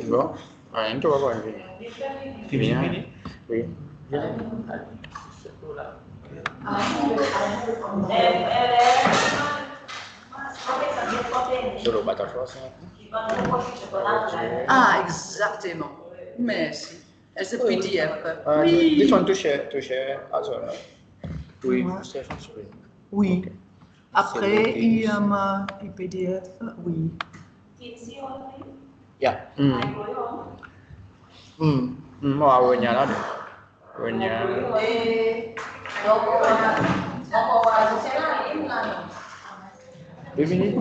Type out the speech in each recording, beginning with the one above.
Bon, rien tu vas voir. Bien, oui. Solo battre chose. Ah, exactement. Merci. As a PDF. Oui. This one to share as well. Oui. Oui. Après, il y a PDF. Oui. Yeah. Mau awalnya lah. Awalnya. Begini.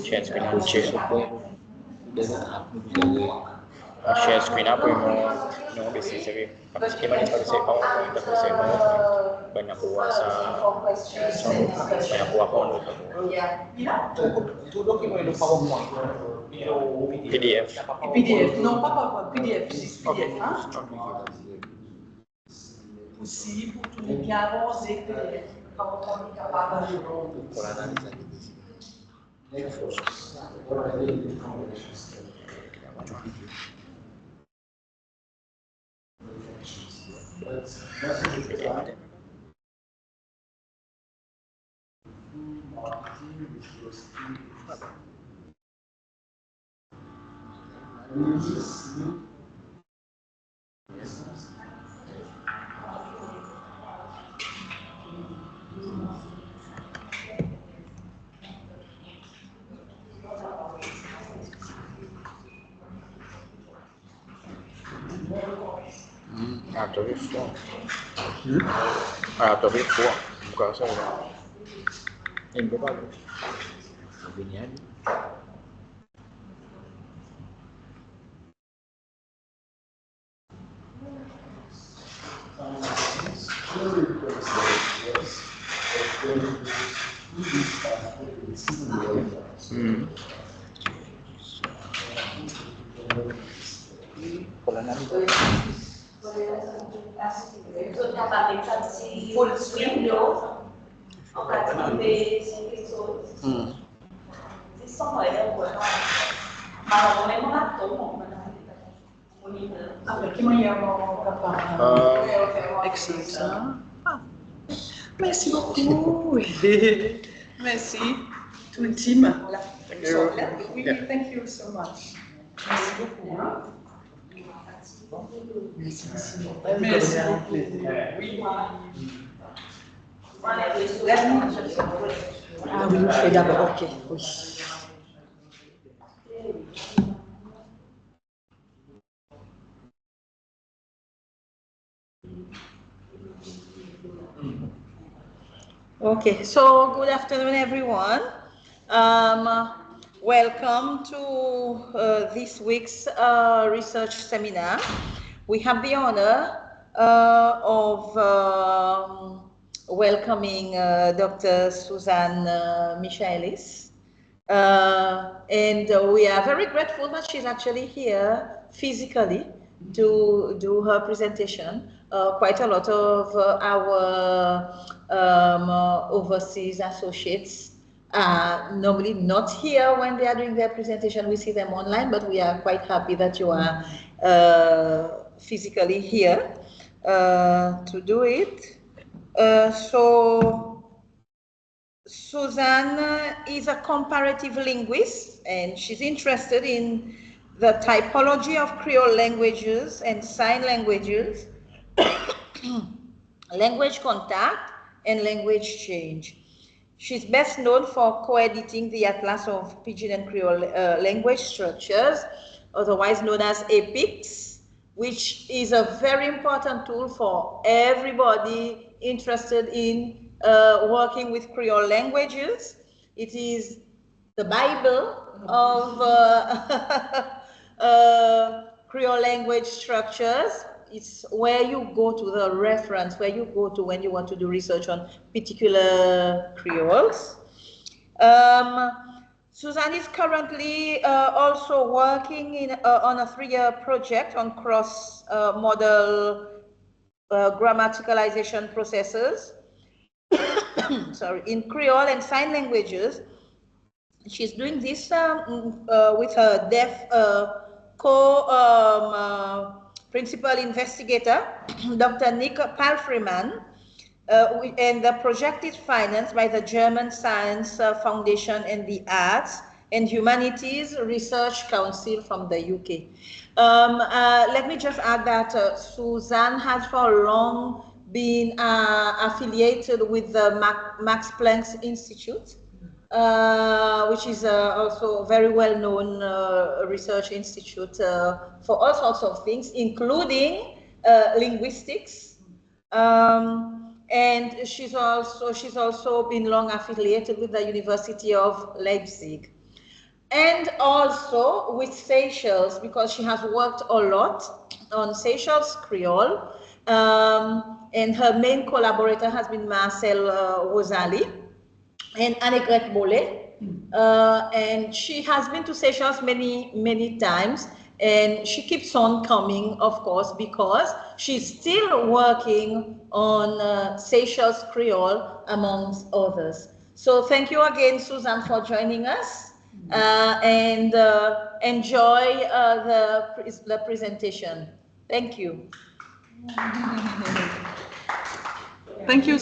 Share screen aku share screen apa yang mau basic saja. Gimana cara saya PowerPoint atau saya mau banyak kuasa, banyak kuasa Tudo que não é do PowerPoint, PDF. PDF, non pas PowerPoint, PDF, juste PDF. Aussi, pour tout le bien avancé, PDF. PowerPoint est capable de Pour l'analyse atau before. Atau before. Bukan saya. Ini bagus. Ini ada. Full screen low. Xong rồi đâu của nó mà nó mới mắc tốn một mà nó Ah, perché vogliamo Excellent. Ah. Merci beaucoup. Merci. Tout le team. Thank you. Oui, thank you so much. Merci beaucoup. Merci. Merci beaucoup. Oui. Ah oui, je fais d'abord. Ok. Oui. Okay, so good afternoon, everyone. Welcome to this week's research seminar. We have the honor of welcoming Dr. Susanne Michaelis. And we are very grateful that she's actually here physically to do her presentation. Quite a lot of our overseas associates are normally not here when they are doing their presentation. We see them online, but we are quite happy that you are physically here to do it. So Susanne is a comparative linguist, and she's interested in the typology of Creole languages and sign languages, language contact, and language change. She's best known for co-editing the Atlas of Pidgin and Creole language structures, otherwise known as APiCS, which is a very important tool for everybody interested in working with Creole languages. It is the Bible of Creole language structures. It's where you go to, the reference, where you go to when you want to do research on particular Creoles. Susanne is currently also working on a 3-year project on cross-model grammaticalization processes sorry, in Creole and sign languages. She's doing this with her deaf principal investigator, Dr. Nick Palfreyman, and the project is financed by the German Science Foundation and the Arts and Humanities Research Council from the UK. Let me just add that Susanne has for long been affiliated with the Max Planck Institute, which is also a very well-known research institute for all sorts of things, including linguistics. And she's also been long affiliated with the University of Leipzig. And also with Seychelles, because she has worked a lot on Seychelles Creole. And her main collaborator has been Marcel Rosalie and Annegret Mollet. And she has been to Seychelles many times. And she keeps on coming, of course, because she's still working on Seychelles Creole, amongst others. So thank you again, Susanne, for joining us. And enjoy the presentation. Thank you. Thank you.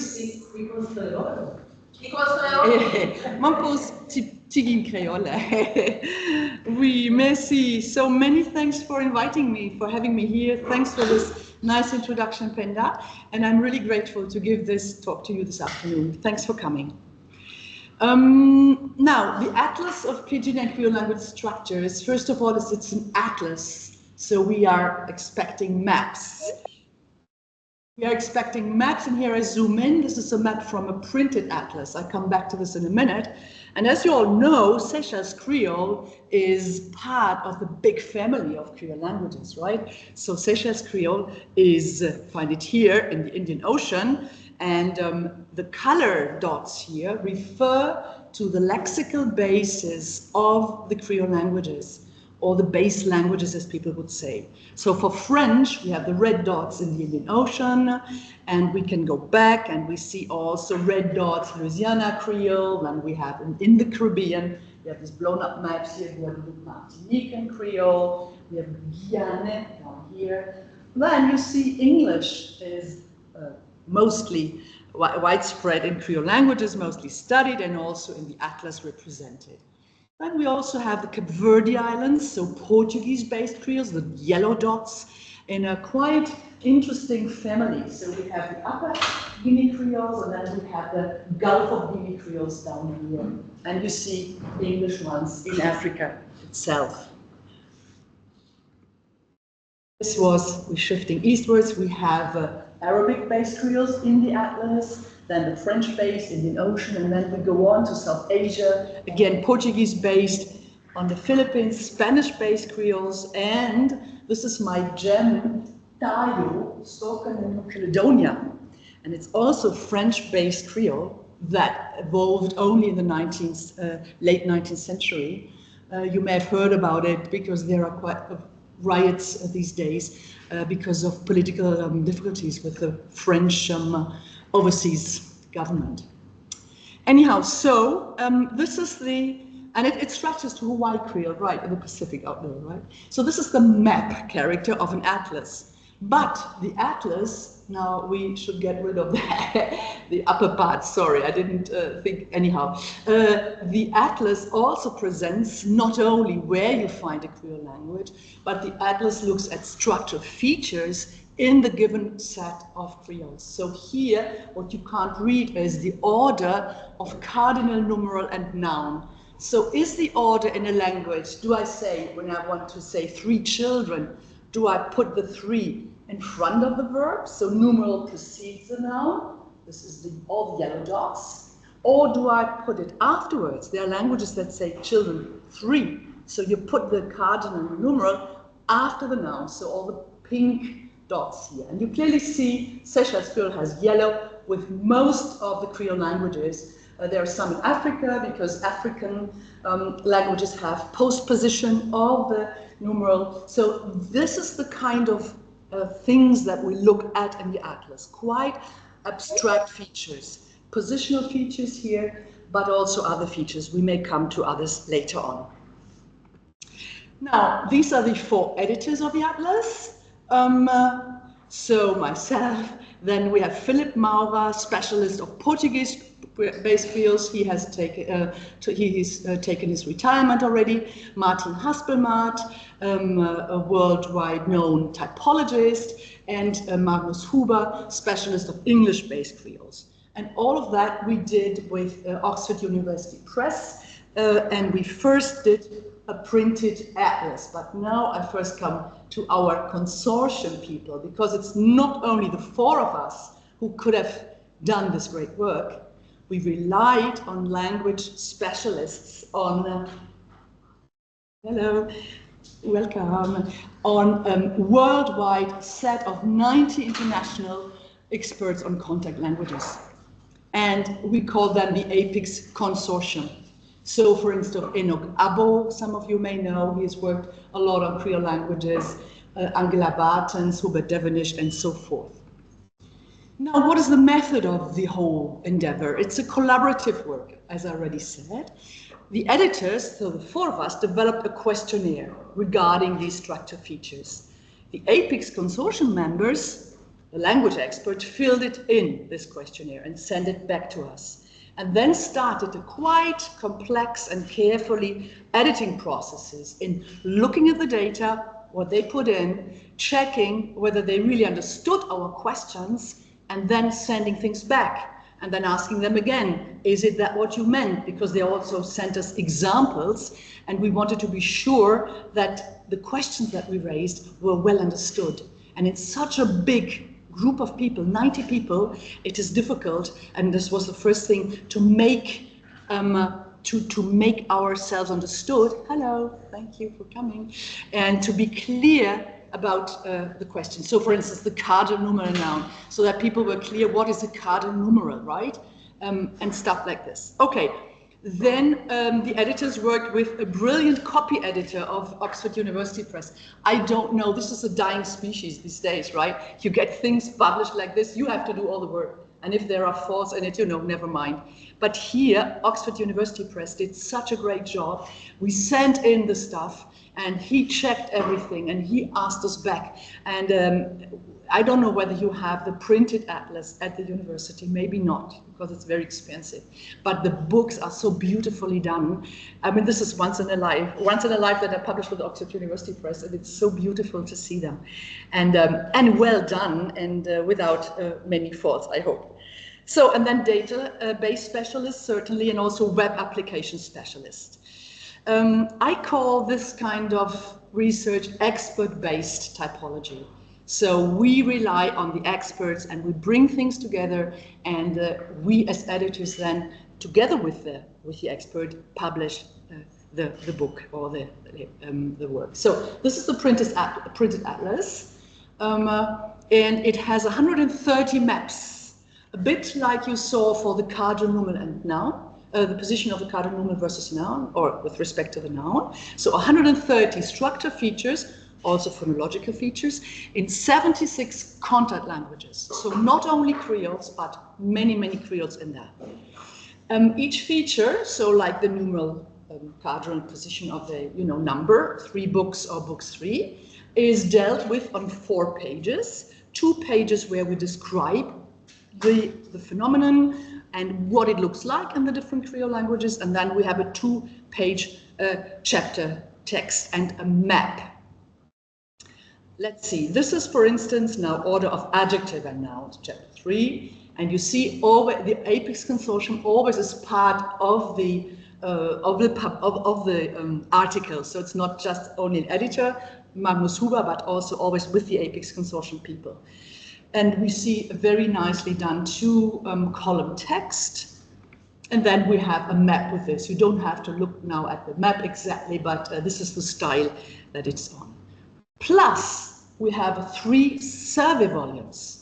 Mampus Pidgin Creole. Oui, merci. So many thanks for inviting me, for having me here. Thanks for this nice introduction, Penda. And I'm really grateful to give this talk to you this afternoon. Thanks for coming. Now, the Atlas of Pidgin and Creole language structures, first of all, it's an atlas. So we are expecting maps. We are expecting maps, and here I zoom in. This is a map from a printed atlas. I come back to this in a minute. And as you all know, Seychelles Creole is part of the big family of Creole languages, right? So Seychelles Creole is, find it here in the Indian Ocean, and the color dots here refer to the lexical basis of the Creole languages, or the base languages, as people would say. So for French, we have the red dots in the Indian Ocean, and we can go back and we see also red dots, Louisiana Creole, and we have in the Caribbean, we have these blown up maps here, we have Martinican Creole, we have Guyana down here. Then you see English is mostly widespread in Creole languages, mostly studied, and also in the atlas represented. Then we also have the Cape Verde Islands, so Portuguese-based Creoles, the yellow dots, in a quite interesting family. So we have the Upper Guinea Creoles, and then we have the Gulf of Guinea Creoles down here. And you see English ones in Africa itself. This was, we're shifting eastwards, we have Arabic-based Creoles in the atlas, then the French-based Indian Ocean, and then we go on to South Asia, again Portuguese-based on the Philippines, Spanish-based Creoles, and this is my gem, Tayo, spoken in New Caledonia. And it's also French-based Creole that evolved only in the late 19th century. You may have heard about it because there are quite riots these days because of political difficulties with the French overseas government. Anyhow, so this is and it stretches to Hawaii Creole, right, in the Pacific out there, right? So this is the map character of an atlas. But the atlas, now we should get rid of the upper part, sorry, I didn't think anyhow. The atlas also presents not only where you find a Creole language, but the atlas looks at structural features in the given set of Creoles. So here, what you can't read is the order of cardinal, numeral, and noun. So is the order in a language, do I say, when I want to say 3 children, Do I put the 3 in front of the verb, so numeral precedes the noun? This is all the yellow dots. Or do I put it afterwards? There are languages that say children 3, so you put the cardinal numeral after the noun, so all the pink dots here. And you clearly see Seychelles Creole has yellow with most of the Creole languages. There are some in Africa because African languages have postposition of the numeral. So this is the kind of things that we look at in the atlas. Quite abstract features, positional features here, but also other features. We may come to others later on. Now, these are the 4 editors of the atlas. So myself, then we have Philip Maura, specialist of Portuguese-based fields. He has taken taken his retirement already. Martin Haspelmath, a worldwide known typologist, and Magnus Huber, specialist of English-based Creoles. And all of that we did with Oxford University Press, and we first did a printed atlas. But now I first come to our consortium people, because it's not only the 4 of us who could have done this great work. We relied on language specialists, on hello, welcome, on a worldwide set of 90 international experts on contact languages. And we call them the APiCS consortium. So, for instance, Enoch Abo, some of you may know, he's worked a lot on Creole languages, Angela Bartens, Hubert Devenish, and so forth. Now, what is the method of the whole endeavor? It's a collaborative work, as I already said. The editors, so the 4 of us, developed a questionnaire regarding these structure features. The APiCS consortium members, the language experts, filled it in, this questionnaire, and sent it back to us. And then started a quite complex and carefully editing processes in looking at the data, what they put in, checking whether they really understood our questions, and then sending things back, and then asking them again, is it that what you meant? Because they also sent us examples, and we wanted to be sure that the questions that we raised were well understood. And it's such a big group of people, 90 people, it is difficult, and this was the first thing, to make make ourselves understood. Hello, thank you for coming, and to be clear about the question. So, for instance, the cardinal numeral noun, so that people were clear what is a cardinal numeral, right? And stuff like this. Okay. Then the editors worked with a brilliant copy editor of Oxford University Press. I don't know, this is a dying species these days, right? You get things published like this, you have to do all the work. And if there are faults in it, you know, never mind. But here, Oxford University Press did such a great job. We sent in the stuff, and he checked everything, and he asked us back. And I don't know whether you have the printed atlas at the university, maybe not, because it's very expensive. But the books are so beautifully done. I mean, this is once in a life that I published with Oxford University Press, and it's so beautiful to see them. And well done, and without many faults, I hope. So, and then data-based specialists, certainly, and also web application specialists. I call this kind of research expert-based typology. So we rely on the experts, and we bring things together, and we as editors then, together with the expert, publish the book or the work. So this is the printed atlas, and it has 130 maps, a bit like you saw for the cardinal numeral and noun. The position of the cardinal numeral versus noun, or with respect to the noun. So 130 structure features, also phonological features, in 76 contact languages. So not only Creoles, but many, many Creoles in there. Each feature, so like the numeral cardinal position of the number, 3 books or books 3, is dealt with on 4 pages. 2 pages where we describe the phenomenon and what it looks like in the different Creole languages, and then we have a 2-page chapter text and a map. Let's see, this is, for instance, now order of adjective and nouns, chapter 3, and you see always the APiCS consortium always is part of the article, so it's not just only an editor, Magnus Huber, but also always with the APiCS consortium people. And we see a very nicely done two-column text. And then we have a map with this. You don't have to look now at the map exactly, but this is the style that it's on. Plus, we have 3 survey volumes.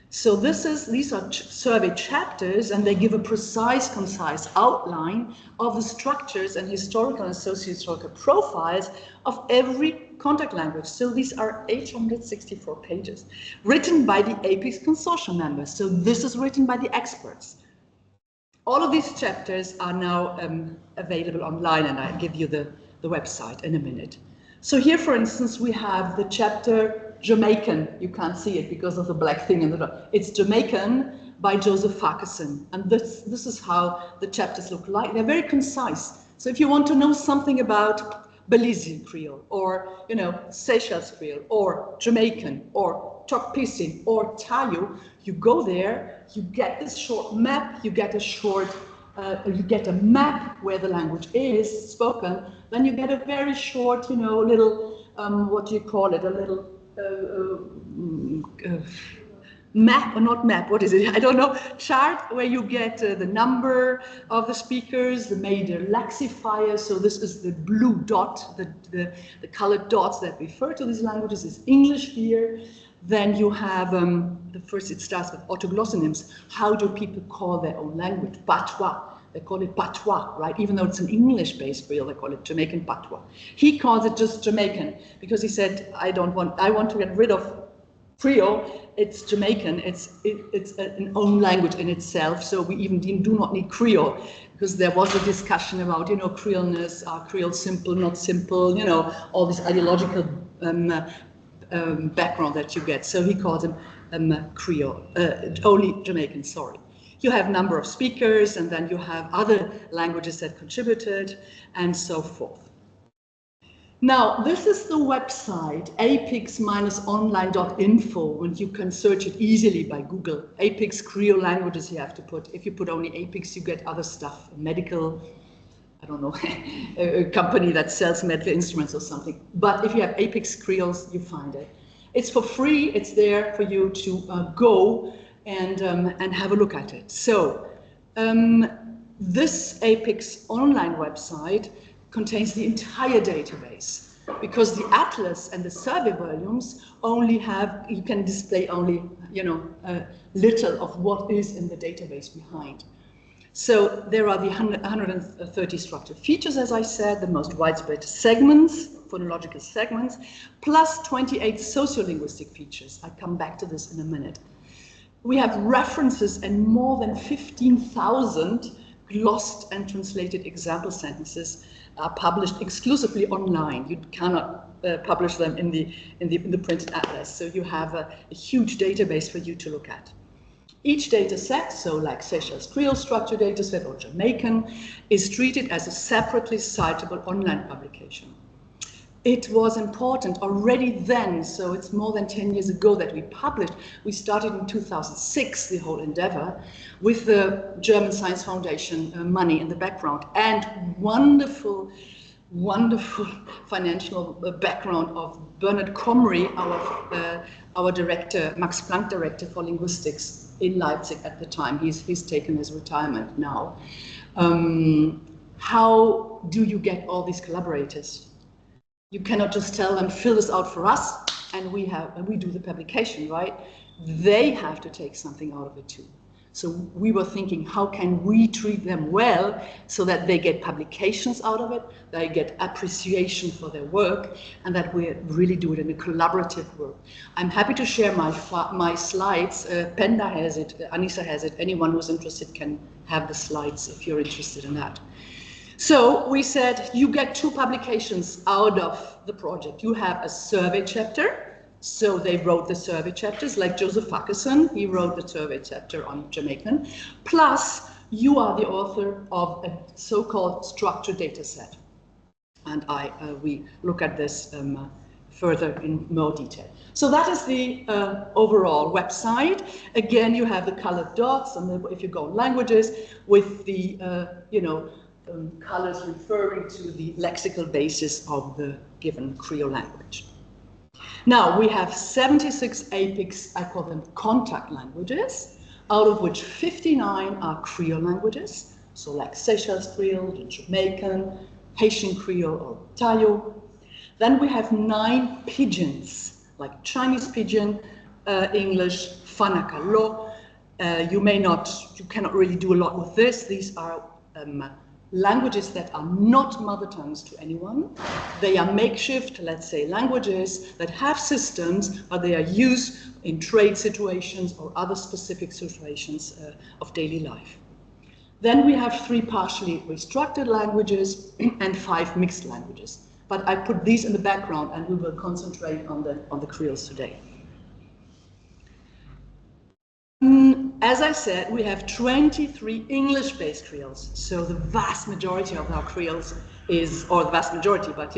So these are survey chapters, and they give a precise, concise outline of the structures and historical and socio-historical profiles of every contact language. So these are 864 pages, written by the APiCS consortium members. So this is written by the experts. All of these chapters are now available online, and I'll give you the website in a minute. So here, for instance, we have the chapter Jamaican. You can't see it because of the black thing in the top. It's Jamaican by Joseph Farquharson. And this is how the chapters look like. They're very concise. So if you want to know something about Belizean Creole, or Seychelles Creole, or Jamaican, or Tok-Pisin, or Tayo, you go there, you get this short map, you get a map where the language is spoken, then you get a very short, little, what do you call it, a little map, or not map, what is it? I don't know, chart where you get the number of the speakers, the major lexifiers. So this is the blue dot, the colored dots that refer to these languages is English here. Then you have, first it starts with autoglossonyms. How do people call their own language? Patois. They call it patois, right? Even though it's an English-based Creole, they call it Jamaican patois. He calls it just Jamaican because he said, I want to get rid of Creole. It's Jamaican. It's an own language in itself. So we even do not need Creole, because there was a discussion about, Creoleness, are Creole simple, not simple, all this ideological background that you get. So he calls them Creole, only Jamaican, sorry. You have number of speakers, and then you have other languages that contributed, and so forth. Now, this is the website, apics-online.info, and you can search it easily by Google. APiCS Creole languages you have to put. If you put only APiCS, you get other stuff, medical, I don't know, a company that sells medical instruments or something. But if you have APiCS Creoles, you find it. It's for free. It's there for you to go and have a look at it. So this APiCS online website contains the entire database, because the atlas and the survey volumes only have, you can display only, little of what is in the database behind. So there are the 130 structured features, as I said, the most widespread segments, phonological segments, plus 28 sociolinguistic features. I'll come back to this in a minute. We have references and more than 15,000 glossed and translated example sentences are published exclusively online. You cannot publish them in the printed atlas. So you have a huge database for you to look at. Each data set, so like Seychelles Creole structure data set or Jamaican, is treated as a separately citable online publication. It was important already then, so it's more than 10 years ago that we published. We started in 2006, the whole endeavor, with the German Science Foundation money in the background, and wonderful financial background of Bernard Comrie, our director, Max Planck director for linguistics in Leipzig at the time. He's taken his retirement now. How do you get all these collaborators? You cannot just tell them, fill this out for us, and we do the publication, right? They have to take something out of it too. So we were thinking, how can we treat them well so that they get publications out of it, they get appreciation for their work, and that we really do it in a collaborative work. I'm happy to share my slides. Penda has it, Anissa has it. Anyone who's interested can have the slides if you're interested in that. So we said, you get 2 publications out of the project. You have a survey chapter. So they wrote the survey chapters, like Joseph Farquharson, he wrote the survey chapter on Jamaican. Plus, you are the author of a so-called structured data set. And we look at this further in more detail. So that is the overall website. Again, you have the colored dots, and if you go in languages, with the colors referring to the lexical basis of the given Creole language. Now, we have 76 APiCS, I call them contact languages, out of which 59 are Creole languages, so like Seychelles Creole, the Jamaican, Haitian Creole, or Tayo. Then we have 9 Pidgins, like Chinese Pidgin, English, Fanakalo. You cannot really do a lot with this. These are languages that are not mother tongues to anyone. They are makeshift, let's say, languages that have systems, but they are used in trade situations or other specific situations of daily life. Then we have 3 partially restructured languages and 5 mixed languages. But I put these in the background, and we will concentrate on the Creoles today. As I said, we have 23 English-based Creoles, so the vast majority of our Creoles is, or the vast majority, but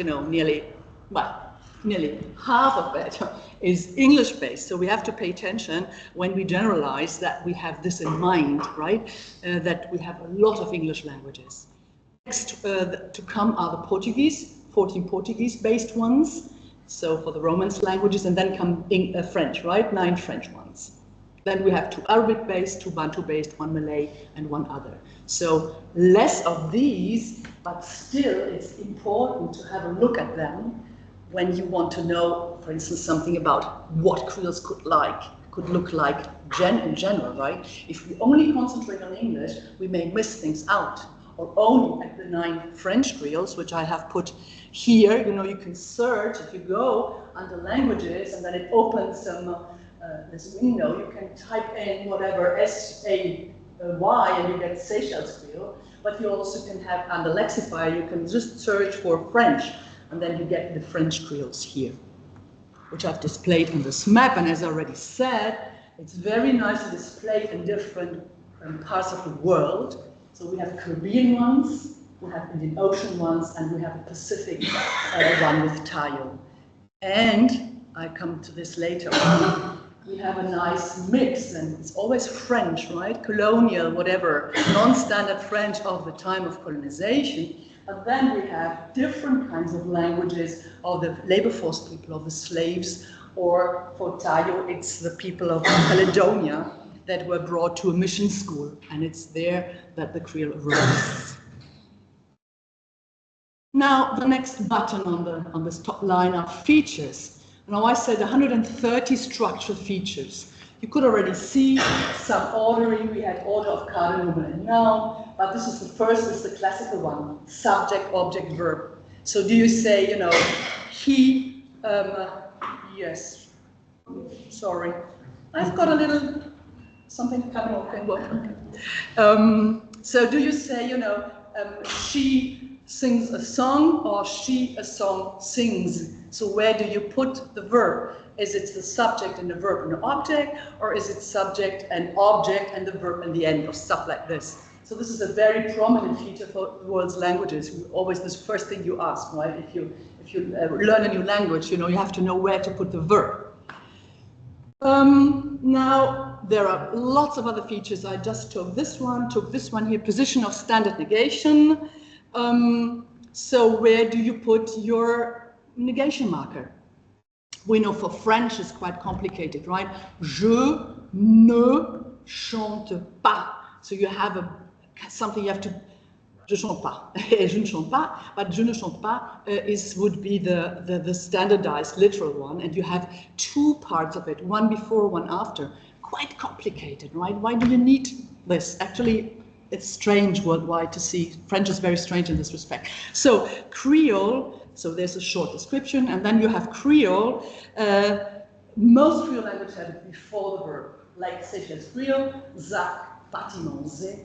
nearly half of it is English-based. So we have to pay attention when we generalize that we have this in mind, right? That we have a lot of English languages. Next to come are the Portuguese, 14 Portuguese-based ones. So for the Romance languages, and then come French, right? 9 French ones. Then we have 2 Arabic-based, 2 Bantu-based, 1 Malay, and 1 other. So less of these, but still it's important to have a look at them when you want to know, for instance, something about what Creoles could look like in general, right? If we only concentrate on English, we may miss things out. Or only at the 9 French Creoles, which I have put here. You can search if you go under languages, and then it opens this window. You can type in whatever SAY, and you get Seychelles Creole. But you also can have under lexifier, you can just search for French, and then you get the French Creoles here, which I've displayed on this map. And as I already said, it's very nicely displayed in different parts of the world. So we have Caribbean ones, we have Indian Ocean ones, and we have a Pacific one with Tayo. And I come to this later on. We have a nice mix, and it's always French, right? Colonial, whatever, non-standard French of the time of colonization. But then we have different kinds of languages of the labor force people, of the slaves, or for Tayo, it's the people of Caledonia that were brought to a mission school, and it's there that the Creole arose. Now, the next button on this top line are features. Now, I said 130 structural features. You could already see some ordering. We had order of cardinal and noun, but this is the first, is the classical one, subject, object, verb. So do you say, he, yes, sorry, I've got a little something coming, okay. So do you say, she sings a song, or she a song sings? So where do you put the verb? Is it the subject and the verb and the object, or is it subject and object and the verb in the end, or stuff like this? So this is a very prominent feature for the world's languages. Always this first thing you ask, right? If you learn a new language, you have to know where to put the verb. Now, there are lots of other features. I just took this one here, position of standard negation. So where do you put your negation marker? We know for French it's quite complicated, right? Je ne chante pas. So you have something you have to, je chante pas, je ne chante pas, but je ne chante pas would be the standardized literal one, and you have 2 parts of it, one before, one after. Quite complicated, right? Why do you need this? Actually, it's strange worldwide to see. French is very strange in this respect. So Creole, so there's a short description, and then you have Creole. Most Creole languages have it before the verb, like Seychelles Creole, Zach, Patiment, Ze,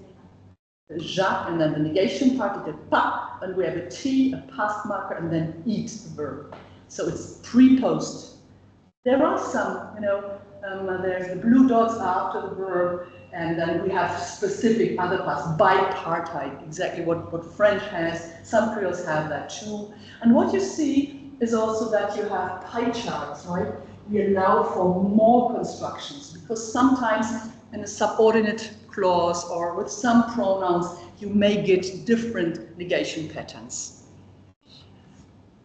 Jacques, and then the negation part, the pa, and we have a T, a past marker, and then eat, the verb. So it's pre-post. There are some, there's the blue dots after the verb, and then we have specific other parts, bipartite, exactly what French has. Some Creoles have that too. And what you see is also that you have pie charts, right? We allow for more constructions, because sometimes in a subordinate clause or with some pronouns, you may get different negation patterns.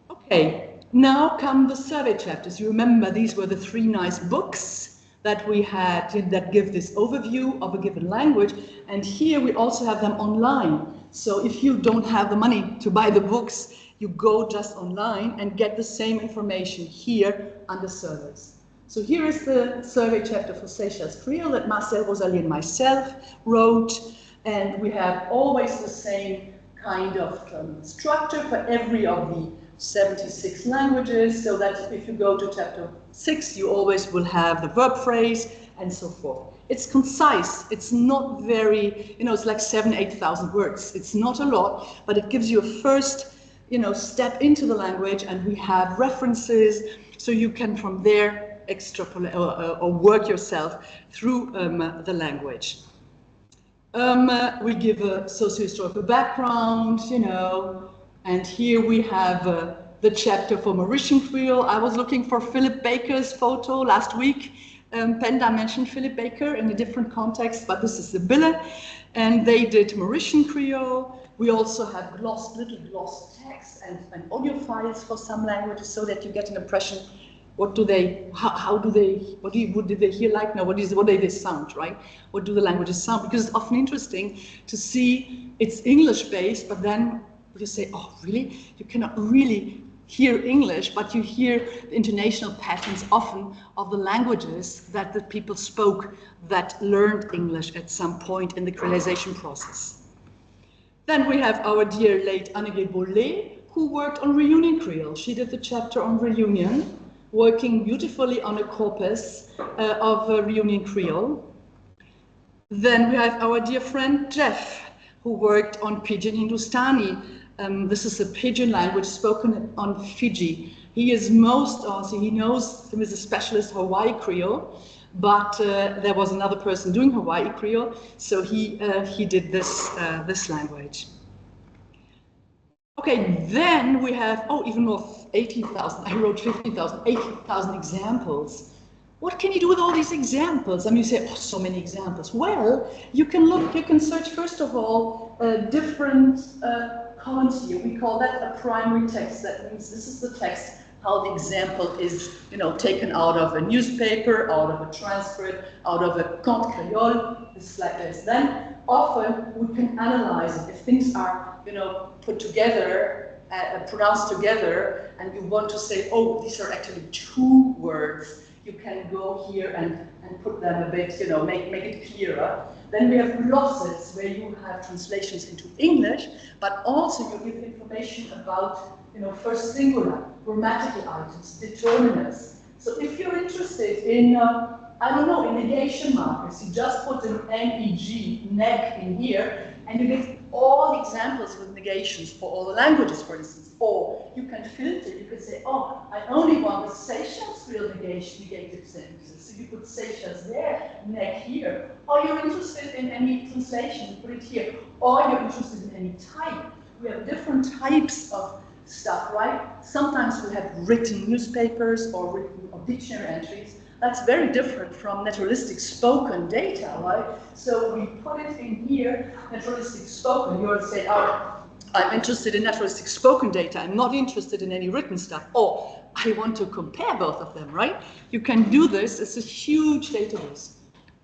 Okay, Now come the survey chapters. You remember these were the 3 nice books that we had that give this overview of a given language. And here we also have them online. So if you don't have the money to buy the books, you go just online and get the same information here under surveys. So here is the survey chapter for Seychelles Creole that Marcel, Rosalie and myself wrote. And we have always the same kind of structure for every of the 76 languages, so that if you go to chapter 6, you always will have the verb phrase and so forth. It's concise, it's not very, it's like 7,000–8,000 words. It's not a lot, but it gives you a first, step into the language, and we have references, so you can from there extrapolate or work yourself through the language. We give a sociohistorical background, and here we have the chapter for Mauritian Creole. I was looking for Philip Baker's photo last week. Penda mentioned Philip Baker in a different context, but this is the Bille, and they did Mauritian Creole. We also have little glossed text and audio files for some languages, so that you get an impression. What do they hear like now? What do they sound, right? What do the languages sound? Because it's often interesting to see it's English based, but then you say, oh, really? You cannot really hear English, but you hear the intonational patterns often of the languages that the people spoke that learned English at some point in the creolization process. Then we have our dear late Annegret Bollet, who worked on Reunion Creole. She did the chapter on Reunion, working beautifully on a corpus of Reunion Creole. Then we have our dear friend Jeff, who worked on Pidgin Hindustani. This is a Pidgin language spoken on Fiji. He is he knows him as a specialist Hawaii Creole, but there was another person doing Hawaii Creole, so he did this language. Okay, then we have, even more, 18,000. I wrote 15,000, 18,000 examples. What can you do with all these examples? I mean, you say, oh, so many examples. Well, you can search, first of all, different columns here. We call that a primary text. That means this is the text, how the example is, taken out of a newspaper, out of a transcript, out of a conte Creole. This is like this. Then often we can analyze it. If things are, put together, pronounced together, and you want to say, oh, these are actually 2 words, you can go here and put them a bit, make it clearer. Then we have glosses, where you have translations into English, but also you give information about, first singular, grammatical items, determinants. So if you're interested in, in negation markers, you just put an neg, neg in here, and you get all examples with negations for all the languages, for instance. Or you can filter, you can say, oh, I only want the Seychelles Creole negated sentences. So you put Seychelles there, neg here. Or you're interested in any translation, you put it here. Or you're interested in any type. We have different types of stuff, right? Sometimes we have written newspapers or dictionary entries. That's very different from naturalistic spoken data, right? So we put it in here, naturalistic spoken. You will say, oh, I'm interested in naturalistic spoken data. I'm not interested in any written stuff. Or I want to compare both of them, right? You can do this. It's a huge database.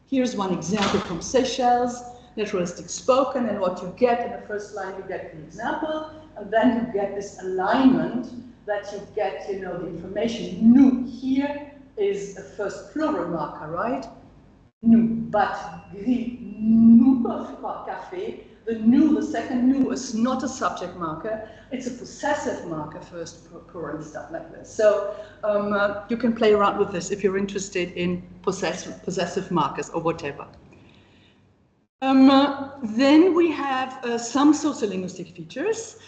Here's one example from Seychelles, naturalistic spoken, and what you get in the first line, you get the example, and then you get this alignment that you get, the information. Nous here is a first plural marker, right? Nous, but gris, nous, café. The nous, the second nous, is not a subject marker. It's a possessive marker, first plural and stuff like this. So you can play around with this if you're interested in possessive markers or whatever. Then we have some sociolinguistic features.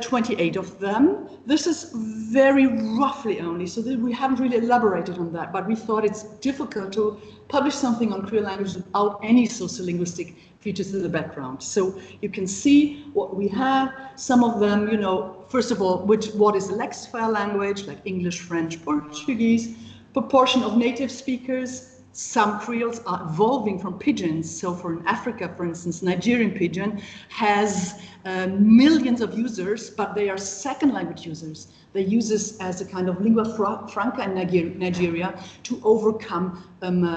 28 of them. This is very roughly only, so that we haven't really elaborated on that, but we thought it's difficult to publish something on Creole language without any sociolinguistic features in the background. So you can see what we have. Some of them, first of all, what is a lexicale language, like English, French, Portuguese, proportion of native speakers. Some Creoles are evolving from Pidgins. So in Africa, for instance, Nigerian Pidgin has millions of users, but they are second language users. They use this as a kind of lingua franca in Nigeria to overcome,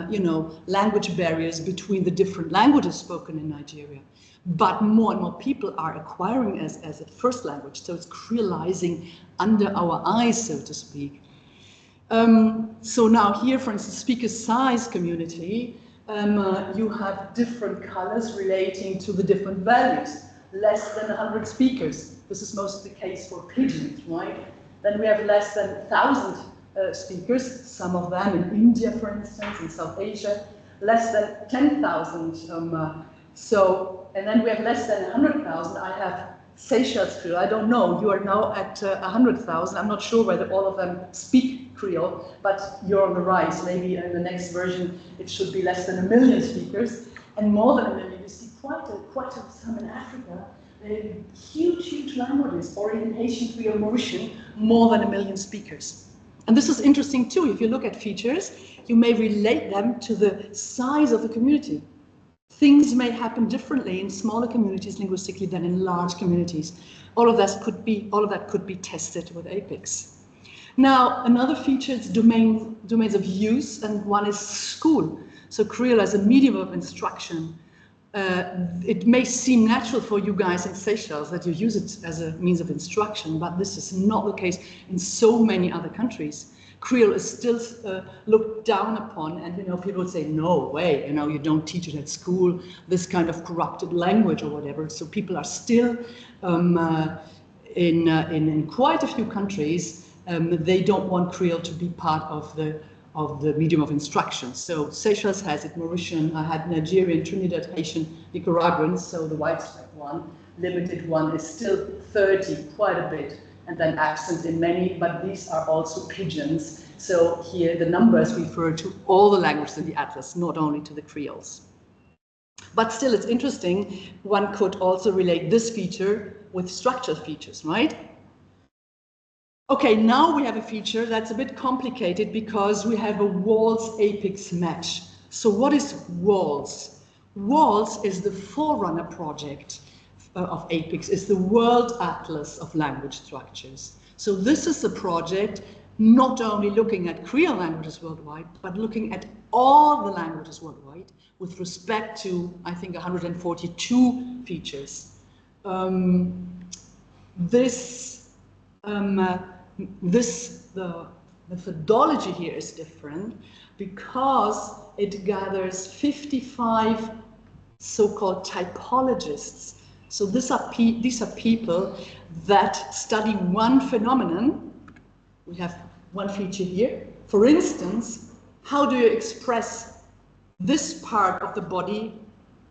you know, language barriers between the different languages spoken in Nigeria. But more and more people are acquiring as a first language, so it's creolizing under our eyes, so to speak. So now here, for instance, speaker size community, you have different colors relating to the different values. Less than 100 speakers. This is mostly the case for Pidgin, right? Then we have less than 1,000 speakers, some of them in India, for instance, in South Asia. Less than 10,000. And then we have less than 100,000. I have Seychelles Creole. I don't know. You are now at 100,000. I'm not sure whether all of them speak Creole, but you're on the rise. Maybe in the next version it should be less than 1 million speakers, and more than 1 million. You see quite some in Africa. Huge languages, or in Haitian Creole, Mauritian, more than 1 million speakers. And this is interesting too. If you look at features, you may relate them to the size of the community. Things may happen differently in smaller communities linguistically than in large communities. All of that could be tested with APiCS. Now, another feature is domains of use, and one is school. So Creole as a medium of instruction. It may seem natural for you guys in Seychelles that you use it as a means of instruction, but this is not the case in so many other countries. Creole is still looked down upon, and you know, people would say, no way, you know, you don't teach it at school, this kind of corrupted language or whatever. So people are still in quite a few countries, they don't want Creole to be part of the medium of instruction. So Seychelles has it, Mauritian, I had Nigerian, Trinidad, Haitian, Nicaraguan, so the widespread one. Limited one is still 30, quite a bit, and then absent in many, but these are also Pidgins. So here the numbers refer to all the languages in the atlas, not only to the Creoles. But still, it's interesting, one could also relate this feature with structural features, right? Okay, now we have a feature that's a bit complicated because we have a WALS APiCS match. So what is WALS? WALS is the forerunner project of APiCS. It's the World Atlas of Language Structures. So this is a project not only looking at Creole languages worldwide, but looking at all the languages worldwide with respect to, I think, 142 features. The methodology here is different because it gathers 55 so-called typologists. So these are people that study one phenomenon. We have one feature here. For instance, how do you express this part of the body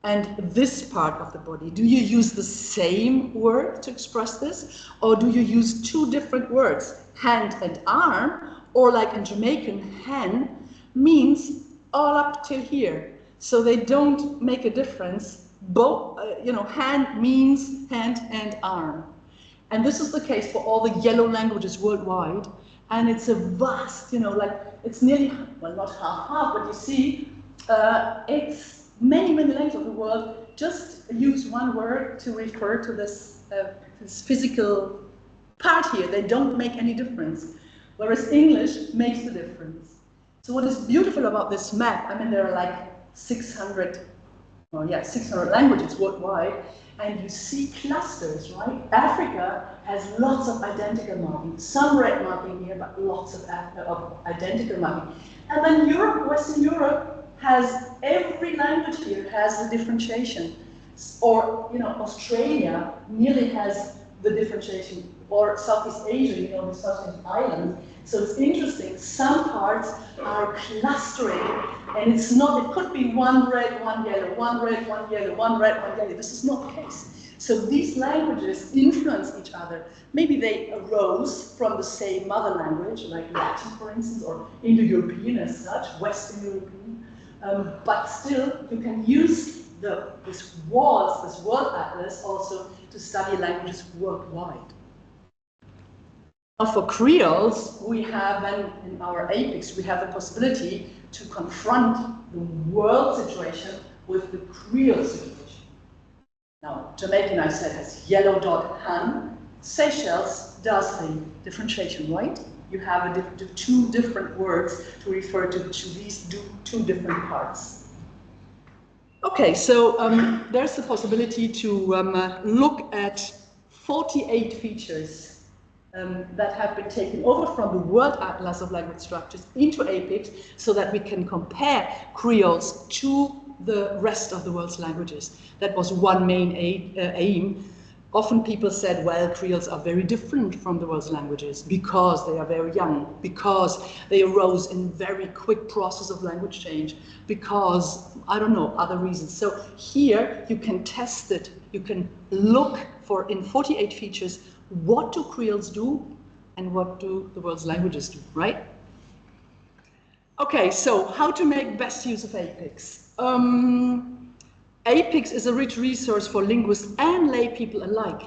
and this part of the body? Do you use the same word to express this? Or do you use two different words, hand and arm? Or like in Jamaican, hand means all up till here. So they don't make a difference. Both, hand means hand and arm. And this is the case for all the yellow languages worldwide. And it's a vast, it's nearly, well, not half, but you see, it's many languages of the world just use one word to refer to this physical part here. They don't make any difference, whereas English makes the difference. So what is beautiful about this map, I mean, there are like 600 languages worldwide, and you see clusters, right? Africa has lots of identical marking, some red marking here, but lots of identical marking. And then Europe, Western Europe, has every language here has the differentiation. Or, Australia nearly has the differentiation, or Southeast Asia, the Southeast Islands. So it's interesting, some parts are clustering, and it's not, it could be one red, one yellow, one red, one yellow, one red, one yellow. This is not the case. So these languages influence each other. Maybe they arose from the same mother language, like Latin, for instance, or Indo-European as such, Western European. But still, you can use this WALS, this World Atlas, also to study languages worldwide. Now for Creoles, we have, in our APiCS, we have the possibility to confront the world situation with the Creole situation. Now, Jamaican, I said, has yellow dot han, Seychelles does the differentiation, right? You have two different words to refer to these two different parts. Okay, so there's the possibility to look at 48 features that have been taken over from the World Atlas of Language Structures into APiCS so that we can compare Creoles to the rest of the world's languages. That was one main aim. Often people said, well, Creoles are very different from the world's languages because they are very young, because they arose in very quick process of language change, because, I don't know, other reasons. So here you can test it. You can look for, in 48 features, what do Creoles do and what do the world's languages do, right? Okay, so how to make best use of APiCS. APiCS is a rich resource for linguists and lay people alike.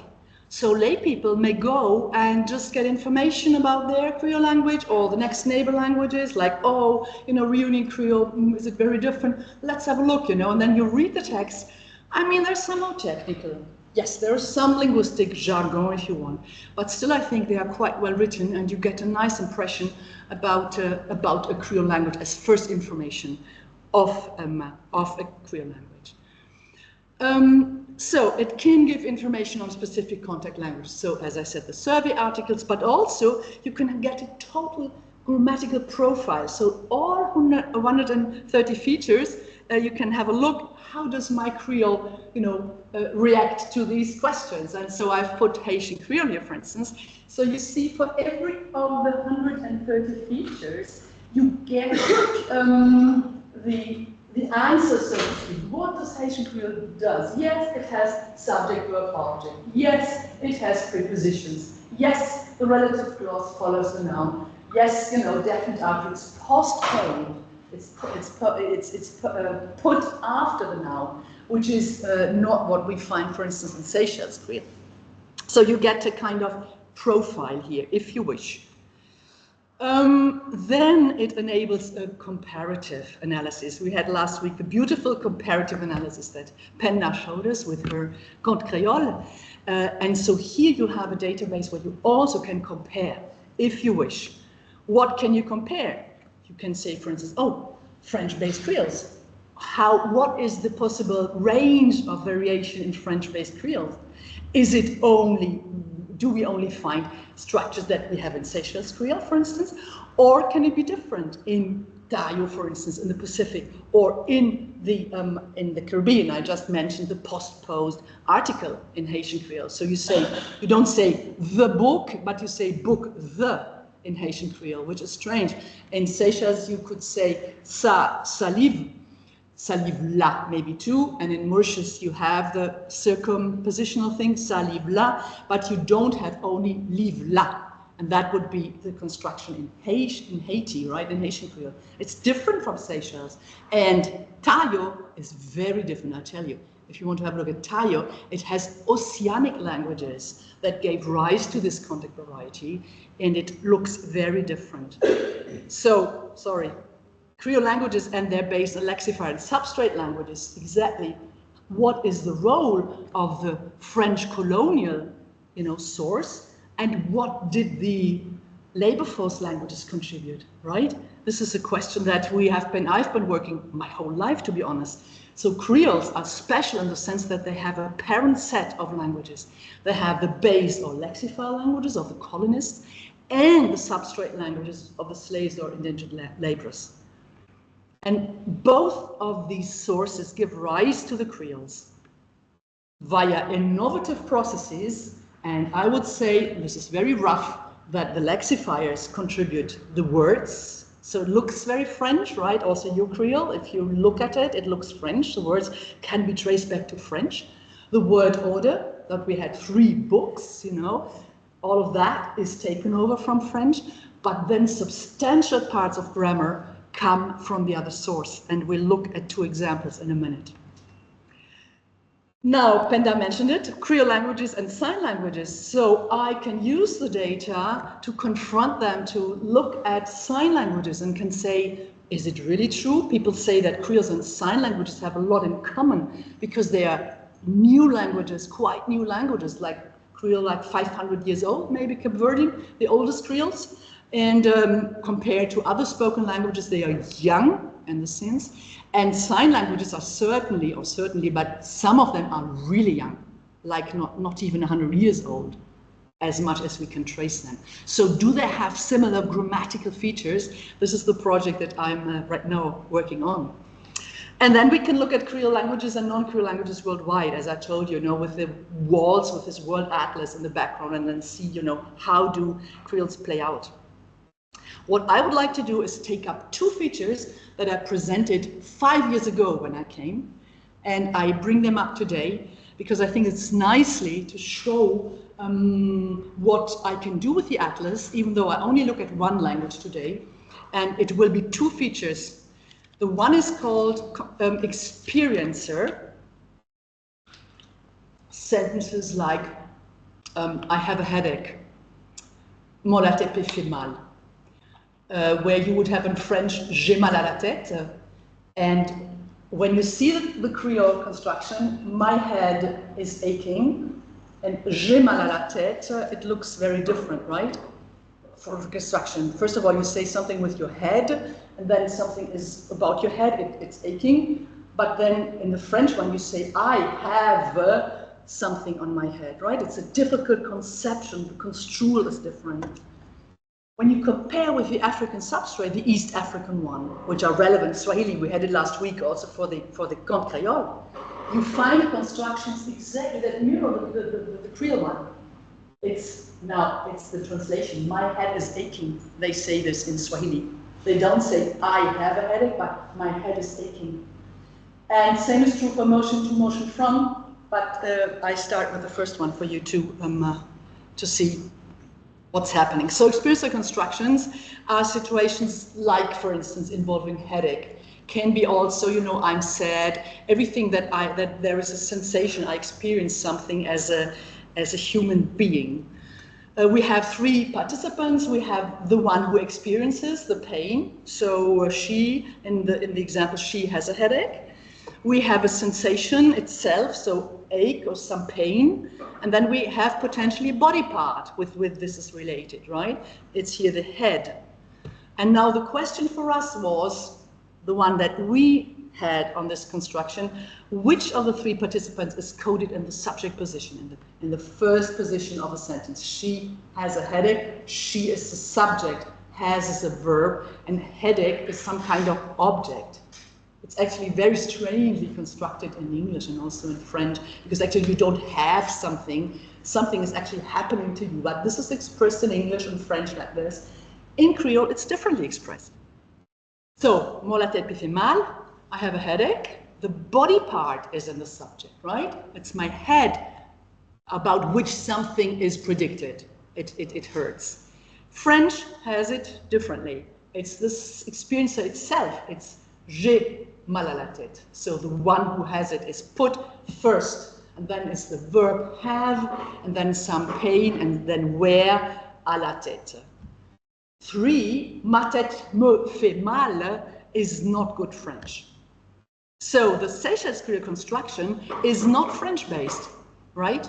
So lay people may go and just get information about their Creole language or the next neighbor languages, like, oh, you know, Reunion Creole, is it very different? Let's have a look, you know, and then you read the text. I mean, there's some more technical. Yes, there is some linguistic jargon if you want, but still I think they are quite well written and you get a nice impression about a Creole language as first information of a Creole language. So it can give information on specific contact languages. So as I said, the survey articles, but also you can get a total grammatical profile. So all 130 features, you can have a look. How does my Creole, you know, react to these questions? And so I've put Haitian Creole here, for instance. So you see, for every of the 130 features, you get the answer, so to speak. What does Haitian Creole does? Yes, it has subject, verb, object. Yes, it has prepositions. Yes, the relative clause follows the noun. Yes, you know, definite article is postponed. It's put after the noun, which is not what we find, for instance, in Seychelles Creole. So you get a kind of profile here, if you wish. Then it enables a comparative analysis. We had last week the beautiful comparative analysis that Penda showed us with her Conte Creole. And so here you have a database where you also can compare, if you wish. What can you compare? You can say, for instance, oh, French-based Creoles. What is the possible range of variation in French-based Creoles? Is it only, do we only find structures that we have in Seychelles Creole, for instance, or can it be different in Tayo, for instance, in the Pacific, or in the Caribbean? I just mentioned the postposed article in Haitian Creole. So you don't say the book, but you say book the in Haitian Creole, which is strange. In Seychelles, you could say sa livre la, maybe too, and in Mauritius you have the circumpositional thing, sa livre la, but you don't have only livre la, and that would be the construction in Haiti, right, in Haitian Creole. It's different from Seychelles, and Tayo is very different, I tell you. If you want to have a look at Tayo, it has oceanic languages that gave rise to this contact variety, and it looks very different. So, sorry. Creole languages and their base on lexifier and substrate languages, exactly what is the role of the French colonial, you know, source, and what did the labor force languages contribute, right? This is a question that I've been working my whole life, to be honest. So Creoles are special in the sense that they have a parent set of languages. They have the base or lexifier languages of the colonists and the substrate languages of the slaves or indentured laborers. And both of these sources give rise to the Creoles via innovative processes, and I would say, this is very rough, that the lexifiers contribute the words. So it looks very French, right? Also your Creole, if you look at it, it looks French. The words can be traced back to French. The word order, that we had 3 books, you know, all of that is taken over from French, but then substantial parts of grammar come from the other source, and we'll look at 2 examples in a minute. Now, Penda mentioned it, Creole languages and sign languages. So I can use the data to confront them, to look at sign languages and can say, is it really true? People say that Creoles and sign languages have a lot in common because they are new languages, quite new languages, like Creole like 500 years old, maybe Cape Verdean, the oldest Creoles. And compared to other spoken languages, they are young in the sense. And sign languages are certainly, but some of them are really young, like not even 100 years old, as much as we can trace them. So do they have similar grammatical features? This is the project that I'm right now working on. And then we can look at Creole languages and non-Creole languages worldwide, as I told you, with the walls, with this world atlas in the background, and then see, how do Creoles play out. What I would like to do is take up two features that I presented 5 years ago when I came, and I bring them up today because I think it's nicely to show what I can do with the atlas, even though I only look at one language today, and it will be two features. The one is called experiencer. Sentences like, I have a headache, mon la tête me fait mal. Where you would have in French, j'ai mal à la tête. And when you see the Creole construction, my head is aching, and j'ai mal à la tête, it looks very different, right? For the construction. First of all, you say something with your head, and then something is about your head, it's aching. But then in the French one, you say, I have something on my head, right? It's a difficult conception, the construal is different. When you compare with the African substrate, the East African one, which are relevant, Swahili, we had it last week also for the Conte Creole, you find constructions exactly that mirror the Creole one. It's the translation. My head is aching. They say this in Swahili. They don't say I have a headache, but my head is aching. And same is true for motion to, motion from. But I start with the first one for you to see what's happening. So experiencer constructions are situations like, for instance, involving headache. Can be also, I'm sad. Everything that there is a sensation. I experience something as a human being. We have three participants. We have the one who experiences the pain. So she, in the example, she has a headache. We have a sensation itself, so ache or some pain. And then we have potentially a body part with this is related, right? It's here the head. And now the question for us was, the one that we had on this construction, which of the three participants is coded in the subject position, in the first position of a sentence? She has a headache, she is the subject, has is a verb, and headache is some kind of object. It's actually very strangely constructed in English and also in French, because actually you don't have something is actually happening to you, but this is expressed in English and French like this. In Creole, it's differently expressed. So, mon la tête me fait mal, I have a headache. The body part is in the subject, right? It's my head about which something is predicted. It hurts. French has it differently. It's this experiencer itself. It's j'ai mal à la tête. So the one who has it is put first, and then is the verb have, and then some pain, and then wear à la tête. 3, ma tête me fait mal is not good French. So the Seychelles Creole construction is not French-based, right?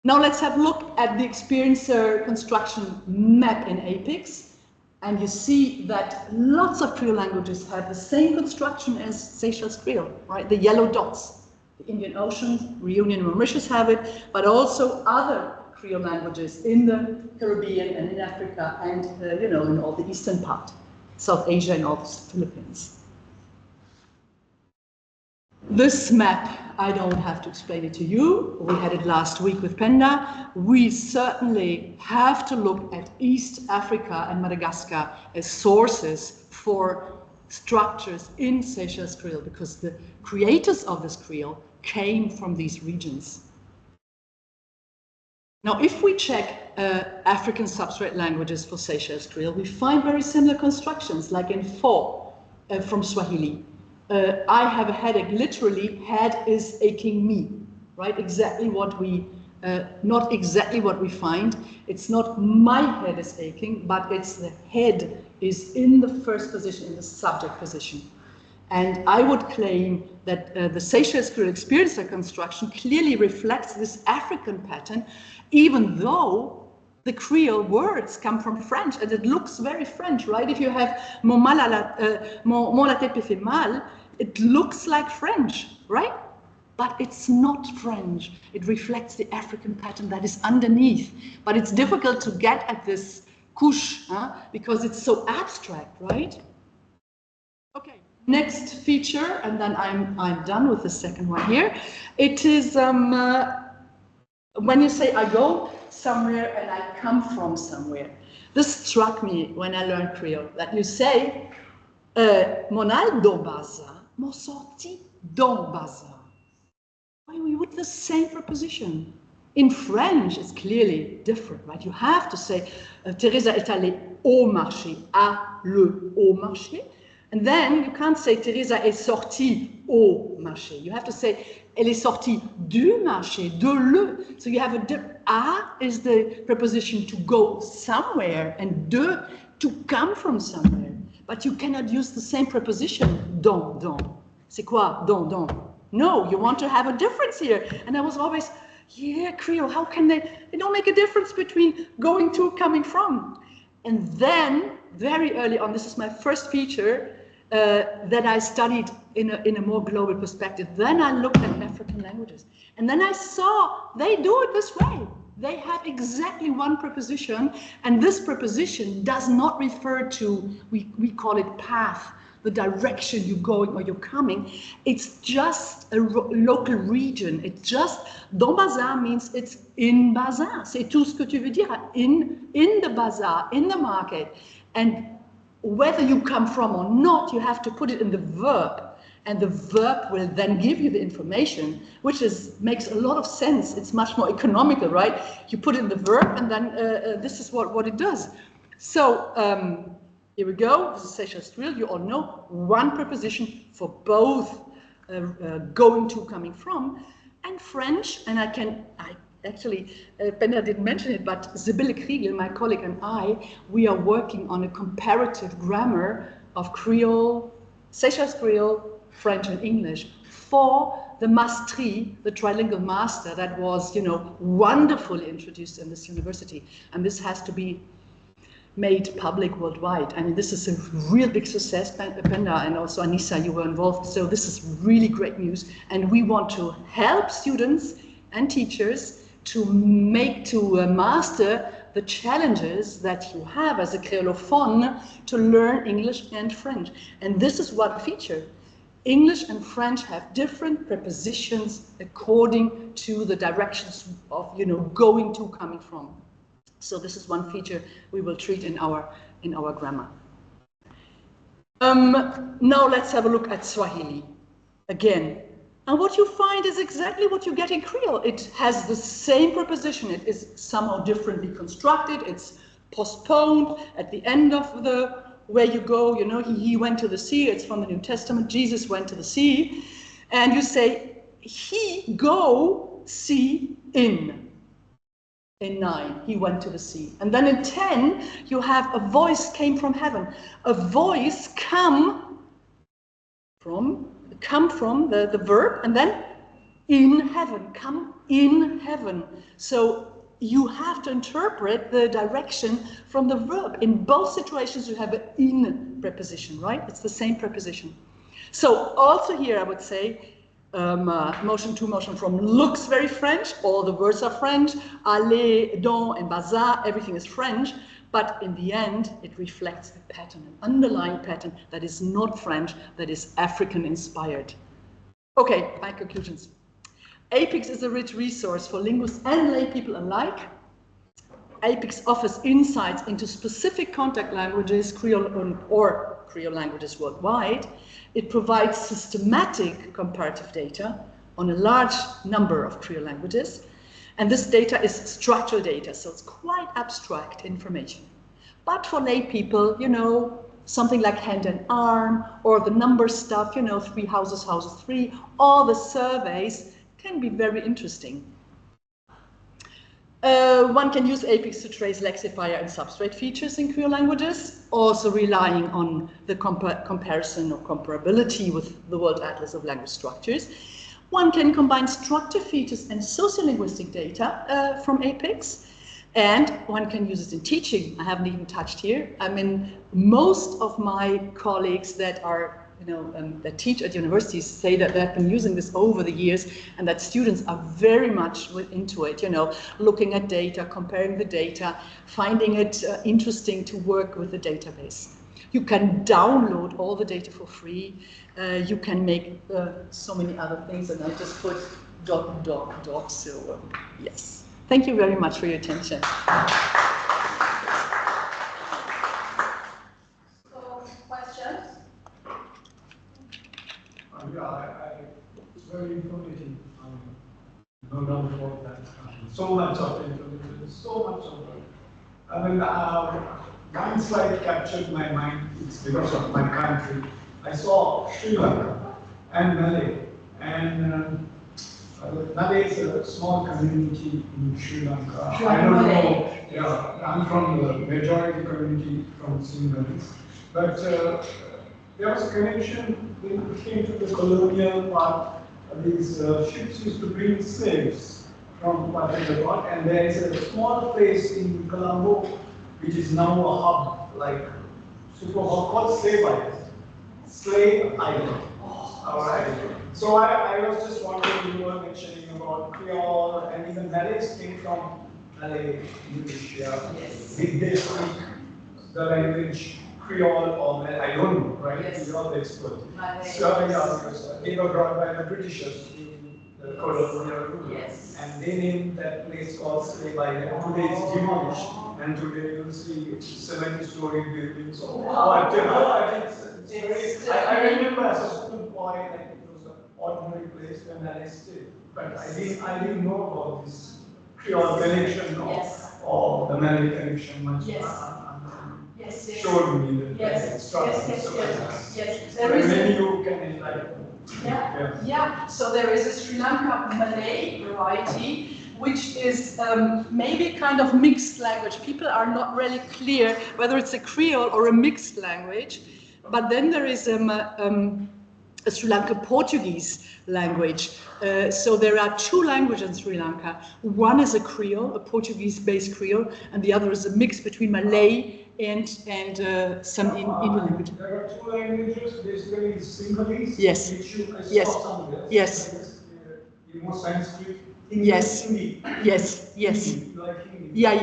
Now let's have a look at the experiencer construction map in APiCS, and you see that lots of Creole languages have the same construction as Seychelles Creole, right? The yellow dots. The Indian Ocean, Reunion and Mauritius have it, but also other Creole languages in the Caribbean and in Africa and, in all the eastern part, South Asia and all the Philippines. This map, I don't have to explain it to you. We had it last week with Penda. We certainly have to look at East Africa and Madagascar as sources for structures in Seychelles Creole, because the creators of this Creole came from these regions. Now, if we check African substrate languages for Seychelles Creole, we find very similar constructions, like in 4 from Swahili. I have a headache, literally, head is aching me, right? Exactly what we, not exactly what we find. It's not my head is aching, but it's the head is in the first position, in the subject position. And I would claim that the sociohistorical experience reconstruction clearly reflects this African pattern, even though the Creole words come from French, and it looks very French, right? If you have mon la tête me fait mal, it looks like French, right? But it's not French. It reflects the African pattern that is underneath. But it's difficult to get at this couche, because it's so abstract, right? Okay, next feature, and then I'm done with the second one here. It is when you say I go somewhere and I come from somewhere. This struck me when I learned Creole, that you say mon al don bazar, mon sorti don bazar. With the same preposition. In French, it's clearly different, right? You have to say Teresa est allée au marché, à le au marché. And then you can't say Teresa est sortie au marché. You have to say elle est sortie du marché, de le. So you have a is the preposition to go somewhere, and de to come from somewhere. But you cannot use the same preposition, don. C'est quoi, don? No, you want to have a difference here. And I was always, yeah, Creole, how can they don't make a difference between going to, coming from. And then, very early on, this is my first feature that I studied in a more global perspective. Then I looked at African languages. And then I saw they do it this way. They have exactly one preposition, and this preposition does not refer to, we call it path, the direction you're going or you're coming. It's just a local region. It's just, dans bazar means it's in bazar. C'est tout ce que tu veux dire, in the bazaar, in the market. And whether you come from or not, you have to put it in the verb. And the verb will then give you the information, which makes a lot of sense. It's much more economical, right? You put in the verb, and then this is what it does. So here we go. This is Seychelles drill. You all know one preposition for both going to, coming from, and French. And I actually, Penda didn't mention it, but Sibylle Kriegel, my colleague, and we are working on a comparative grammar of Creole, Seychelles Creole, French and English for the mastery, the trilingual master that was, wonderfully introduced in this university. And this has to be made public worldwide. I mean, this is a real big success. Penda and also Anissa, you were involved. So this is really great news. And we want to help students and teachers to master the challenges that you have as a Creolophone to learn English and French. And this is one feature. English and French have different prepositions according to the directions of, going to, coming from. So this is one feature we will treat in our grammar. Now let's have a look at Swahili again. And what you find is exactly what you get in Creole. It has the same preposition. It is somehow differently constructed. It's postponed at the end of the where you go. He went to the sea. It's from the New Testament. Jesus went to the sea. And you say, he go see in. In 9, he went to the sea. And then in 10, you have a voice came from heaven. A voice come from the verb, and then in heaven, come in heaven. So you have to interpret the direction from the verb. In both situations, you have an in preposition, right? It's the same preposition. So also here, I would say, motion to, motion from looks very French. All the words are French. Aller, don, and bazar, everything is French. But in the end, it reflects a pattern, an underlying pattern that is not French, that is African inspired. Okay, my conclusions. APiCS is a rich resource for linguists and lay people alike. APiCS offers insights into specific contact languages, Creole or Creole languages worldwide. It provides systematic comparative data on a large number of Creole languages. And this data is structural data, so it's quite abstract information. But for lay people, something like hand and arm, or the number stuff, 3 houses, 3, all the surveys can be very interesting. One can use APiCS to trace lexifier and substrate features in Creole languages, also relying on the comparison or comparability with the World Atlas of Language Structures. One can combine structure features and sociolinguistic data from APiCS, and one can use it in teaching. I haven't even touched here. I mean, most of my colleagues that are that teach at universities say that they've been using this over the years, and that students are very much into it, looking at data, comparing the data, finding it interesting to work with the database. You can download all the data for free. You can make so many other things, and I just put ... So yes, thank you very much for your attention. So, questions? It's very informative. No doubt about that. So much of information, so much of it. I mean, one slide captured my mind. It's because of my country. I saw Sri Lanka and Malay, and Malay is a small community in Sri Lanka. I don't know. Yeah, I'm from the majority community from Sinhalese, but there was a connection when it came to the colonial part. These ships used to bring slaves from Pidgin, and there is a small place in Colombo which is now a hub, like super hub called Slave Island. Slave Island. All right. So I was just wondering, you were mentioning about Creole, and even Malays came from Malay, Indonesia. Yes. Did they speak the language Creole or Malay? I don't know, right? Yes. You're the expert. Malay. So because they were brought by the Britishers in the colonial rule. Yes. And they named that place called Slave Island. Today it's demolished, and today you'll see 70-story buildings. But it's very, I remember as a school boy, like it was an ordinary place when I stayed. But I didn't know about this Creole connection or the Malay connection much. Yes. Showed me that Yes. There is maybe you can enlighten. Yeah. So there is a Sri Lanka Malay variety, which is Maybe kind of mixed language. People are not really clear whether it's a Creole or a mixed language. But then there is a Sri Lanka Portuguese language. So there are two languages in Sri Lanka. One is a Creole, a Portuguese-based Creole, and the other is a mix between Malay and some Indian language. There are two languages, basically Sinhalese, Yes. which I Yes. saw somewhere. Yes. More Sanskrit. Yes. Hindi. Yes. Hindi, like Hindi. Yeah.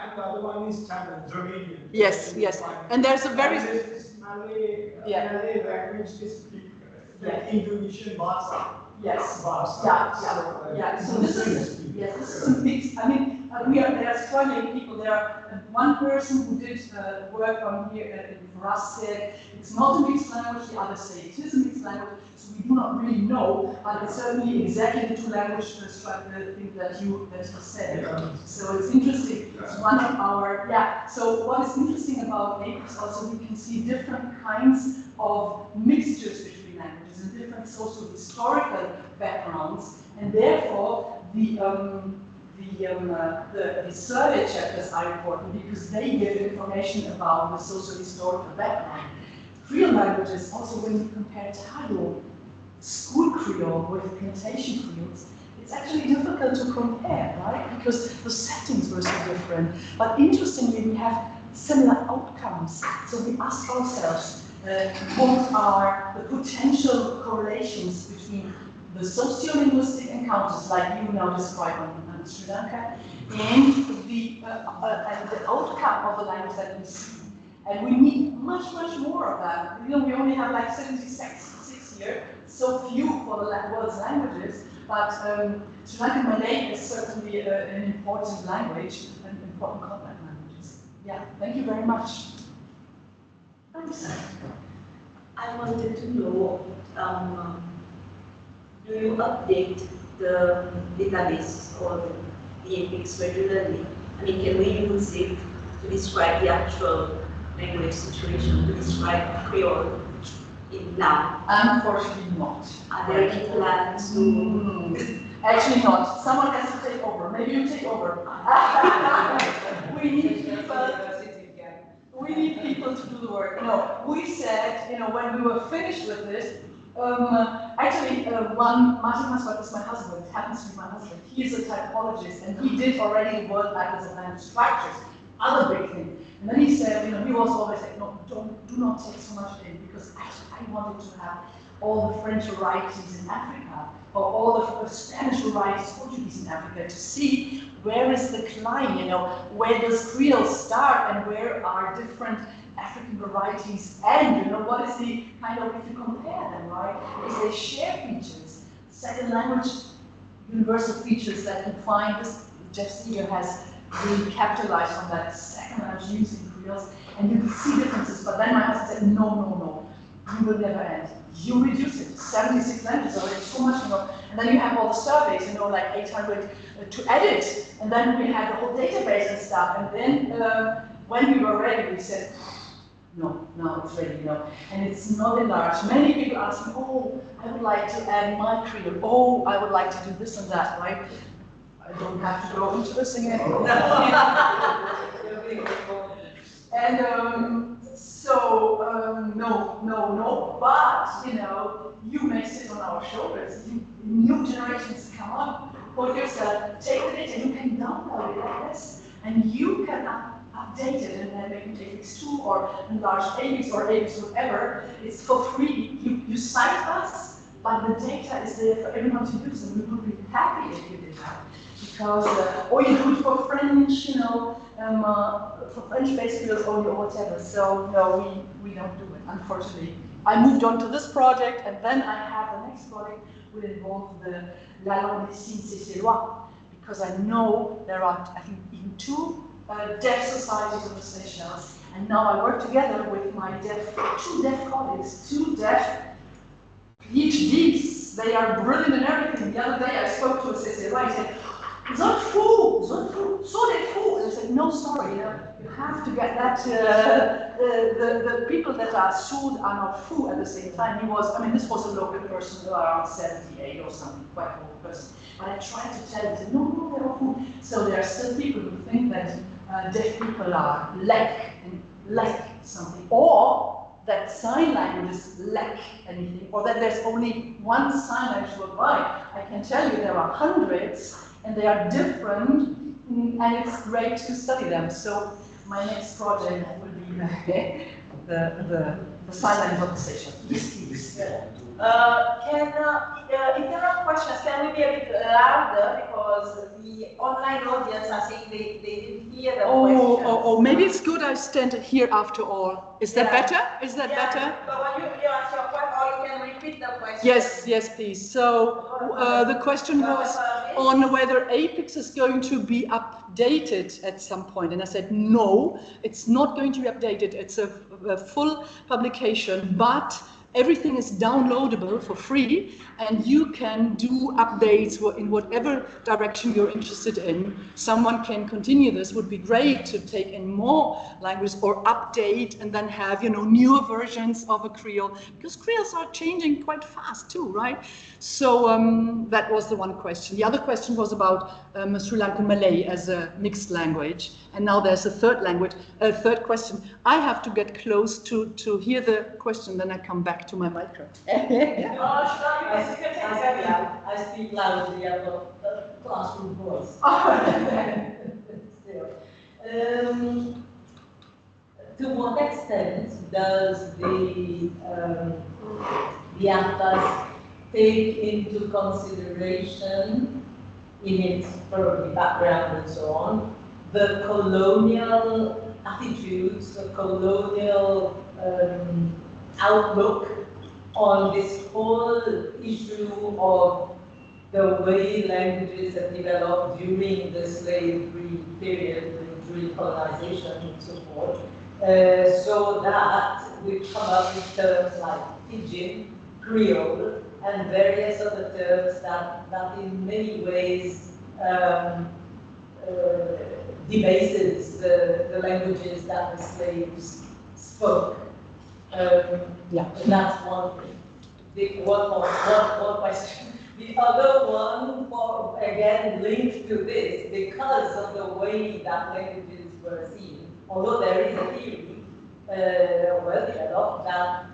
And the other one is Tamil, Dravidian. Yes. And there's a very... And this Malay language is Indonesian Bahasa. Yes. Bahasa. Yeah. So this is a mix. I mean, there are struggling people. There are one person who did work on here for us said it's not a mixed language. The others say it is a mixed language. So we do not really know, but it's certainly exactly the two language thing that you said. So it's interesting. It's one of our So what is interesting about APiCS also we can see different kinds of mixtures between languages and different socio-historical backgrounds, and therefore the survey chapters are important because they give information about the socio-historical background. Creole languages, also when you compare Tagalog, school Creole with plantation Creoles, it's actually difficult to compare, right? Because the settings were so different. But interestingly, we have similar outcomes. So we ask ourselves, what are the potential correlations between the sociolinguistic encounters, like you now described on Sri Lanka, and the outcome of the language that we see. And we need much more of that. We only have like 76 here, so few for the world's languages, but Sri Lankan Malay is certainly an important language, an important contact languages. Yeah, thank you very much. Thanks. I wanted to know, do you update the database or the APiCS regularly? I mean, can we use it to describe the actual language situation, to describe Creole now? Unfortunately not. Are there any plans to? Actually not. Someone has to take over. Maybe you take over. We need people. We need people to do the work. No, we said, you know, when we were finished with this, actually, Martin Maswat is my husband, happens to be my husband. He's a typologist, and he did already the World Atlas of Language Structures, other big thing. And then he said, you know, he was always like, no, do not take so much in, because actually I wanted to have all the French varieties in Africa, or all the Spanish varieties, Portuguese in Africa, to see where is the climb, you know, where does Creole start, and where are different African varieties end, you know, what is the kind of, if you compare them, right, because they share features, second language, universal features that you find. This, Jeff Seeger has really capitalized on that second language use in Creoles, and you can see differences, but then my husband said, no, you will never end. You reduce it, 76 languages already, so much, you know, and then you have all the surveys, you know, like 800 to edit, and then we had the whole database and stuff, and then when we were ready, we said, no, now it's ready, you know, and it's not enlarged. Many people ask me, oh, I would like to add my Creole, oh, I would like to do this and that, right? I don't have to go into this again. And no, but, you know, you may sit on our shoulders. New generations come up, put yourself, take the data, you can download it like this, and you can update it, and then make it APiCS2 or enlarge APiCS or APiCS whatever. It's for free. You cite us, but the data is there for everyone to use, and we would be happy if you did that. Because, or you do it for French, you know, for French-based fields or whatever. So no, we don't do it, unfortunately. I moved on to this project, and then I have the next project will involve the La langue des signes cécillois, because I know there are, I think, even two deaf societies in the Seychelles, and now I work together with my two deaf colleagues, two deaf PhDs. They are brilliant in everything. The other day I spoke to a Cécillois, he said, Zot fou, so they fou. And I said, no, sorry, you have to get that, the people that are sued are not fou at the same time. He was, I mean, this was a local person around 78 or something, quite an old person. But I tried to tell him, I said, no, they're all fou. So there are still people who think that deaf people are lack something, or that sign languages lack anything, or that there's only one sign language worldwide. I can tell you there are hundreds, and they are different, and it's great to study them. So my next project will be the sign language of the Seychelles. Yes, please. If there are questions, can we be a bit louder, because the online audience, I think they didn't hear the questions. Oh, maybe it's good I stand here after all. Is that better? Is that better? But when you ask your question, or you can repeat the question. Yes, please. So the question was on whether APiCS is going to be updated at some point, and I said no, it's not going to be updated. It's a full publication, but everything is downloadable for free, and you can do updates in whatever direction you're interested in. Someone can continue this. Would be great to take in more languages or update and then have, you know, newer versions of a Creole, because Creoles are changing quite fast too, right? So that was the one question. The other question was about Sri Lankan Malay as a mixed language, and now there's a third question. I have to get close to hear the question, then I come back to my micro. I speak loudly, I've got a classroom voice. To what extent does the atlas take into consideration, in its probably background and so on, the colonial attitudes, the colonial outlook on this whole issue of the way languages have developed during the slavery period, during colonization and so forth, so that we come up with terms like Pidgin, Creole, and various other terms that in many ways debases the languages that the slaves spoke. Yeah. That's one thing. One question. The other one, again, linked to this, because of the way that languages were seen, although there is a theory, well developed, that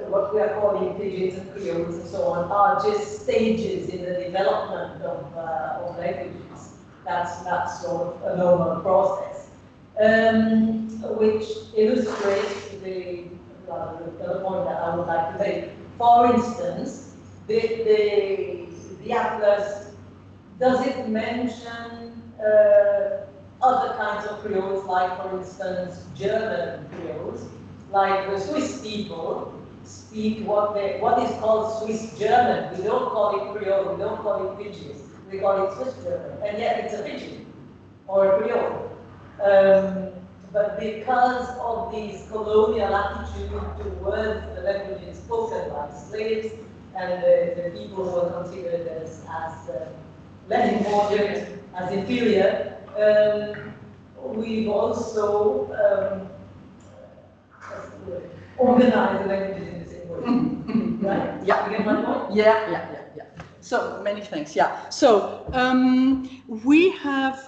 what we are calling Pidgins and Creoles and so on are just stages in the development of languages. That's sort of a normal process, which illustrates the point that I would like to make. For instance, the atlas, does it mention other kinds of Creoles, like for instance German Creoles, like the Swiss people speak what is called Swiss German. We don't call it Creole, we don't call it Pidgin, we call it Swiss German, and yet it's a Pidgin or a Creole. But because of this colonial attitude towards the languages spoken by slaves, and the people were considered as less important, as inferior, we've also organized the languages in the same way. Right? Yeah. You get my point? Yeah. So many things, yeah. So we have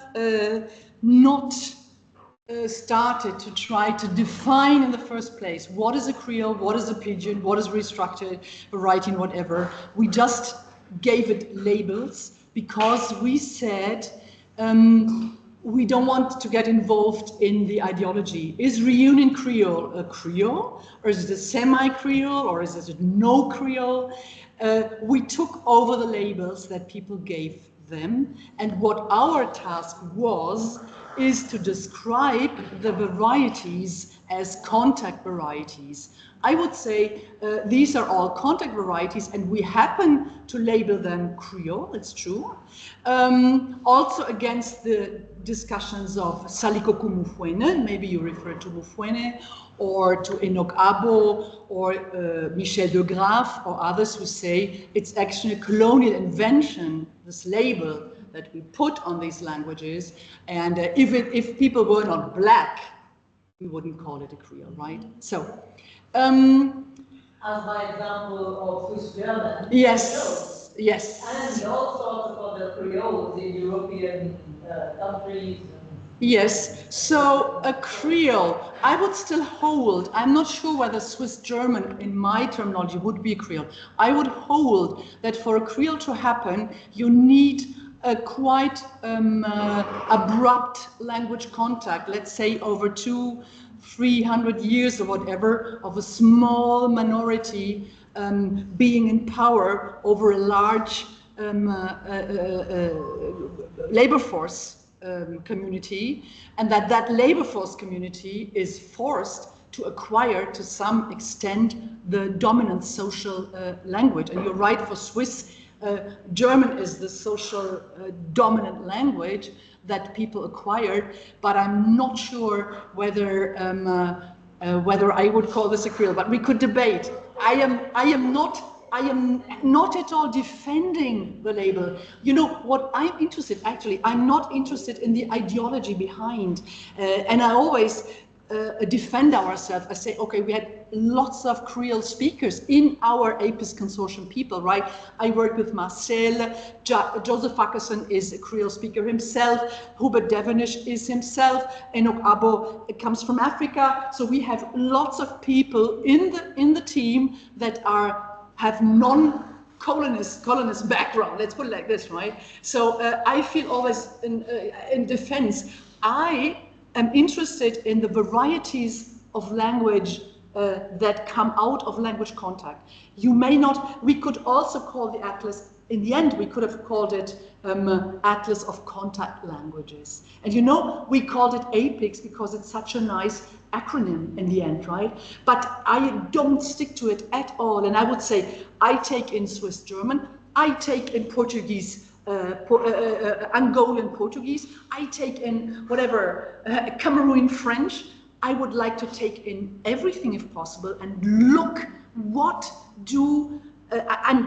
not started to try to define in the first place what is a Creole, what is a Pidgin, what is restructured writing, whatever. We just gave it labels because we said we don't want to get involved in the ideology. Is Reunion Creole a Creole, or is it a semi-Creole, or is it no Creole? We took over the labels that people gave them, and what our task is to describe the varieties as contact varieties. I would say these are all contact varieties, and we happen to label them Creole, it's true. Also against the discussions of Salikoku Mufwene, maybe you refer to Mufwene, or to Enoch Abo, or Michel de Graaf, or others who say it's actually a colonial invention, this label that we put on these languages, and if people were not black, we wouldn't call it a Creole, right? So, as my example of Swiss German. Yes. And all sorts of other Creoles in European countries. Yes, so a Creole, I would still hold, I'm not sure whether Swiss German in my terminology would be a Creole. I would hold that for a Creole to happen, you need a quite abrupt language contact, let's say over 200-300 years or whatever, of a small minority being in power over a large labor force community, and that labor force community is forced to acquire to some extent the dominant social language. And you're right, for Swiss, German is the social dominant language that people acquired, but I'm not sure whether I would call this a Creole, but we could debate. I am not at all defending the label. You know, what I'm interested, actually, I'm not interested in the ideology behind. And I always defend ourselves. I say, okay, we had lots of Creole speakers in our APiCS consortium people, right? I work with Marcel, Joseph Ackerson is a Creole speaker himself, Hubert Devenish is himself, Enoch Abo comes from Africa. So we have lots of people in the team that have colonist background, let's put it like this, right? So I feel always in defense. I am interested in the varieties of language that come out of language contact. You may not, we could also call the atlas, in the end we could have called it Atlas of Contact Languages. And you know, we called it APiCS because it's such a nice acronym in the end, right? But I don't stick to it at all. And I would say, I take in Swiss German, I take in Portuguese, Angolan Portuguese, I take in whatever, Cameroon French. I would like to take in everything if possible and look what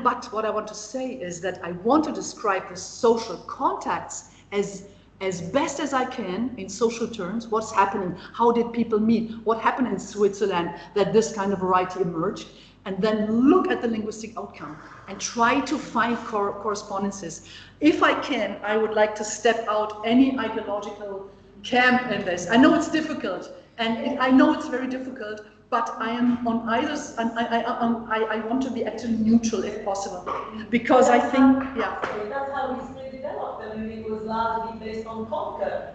but what I want to say is that I want to describe the social contacts as as best as I can in social terms, what's happening, how did people meet, what happened in Switzerland that this kind of variety emerged, and then look at the linguistic outcome and try to find correspondences. If I can, I would like to step out any ideological camp in this. I know it's difficult, and I know it's very difficult, but I am on either, and I want to be actually neutral if possible, because I think, yeah. That's how history developed. I mean, it was largely based on conquer.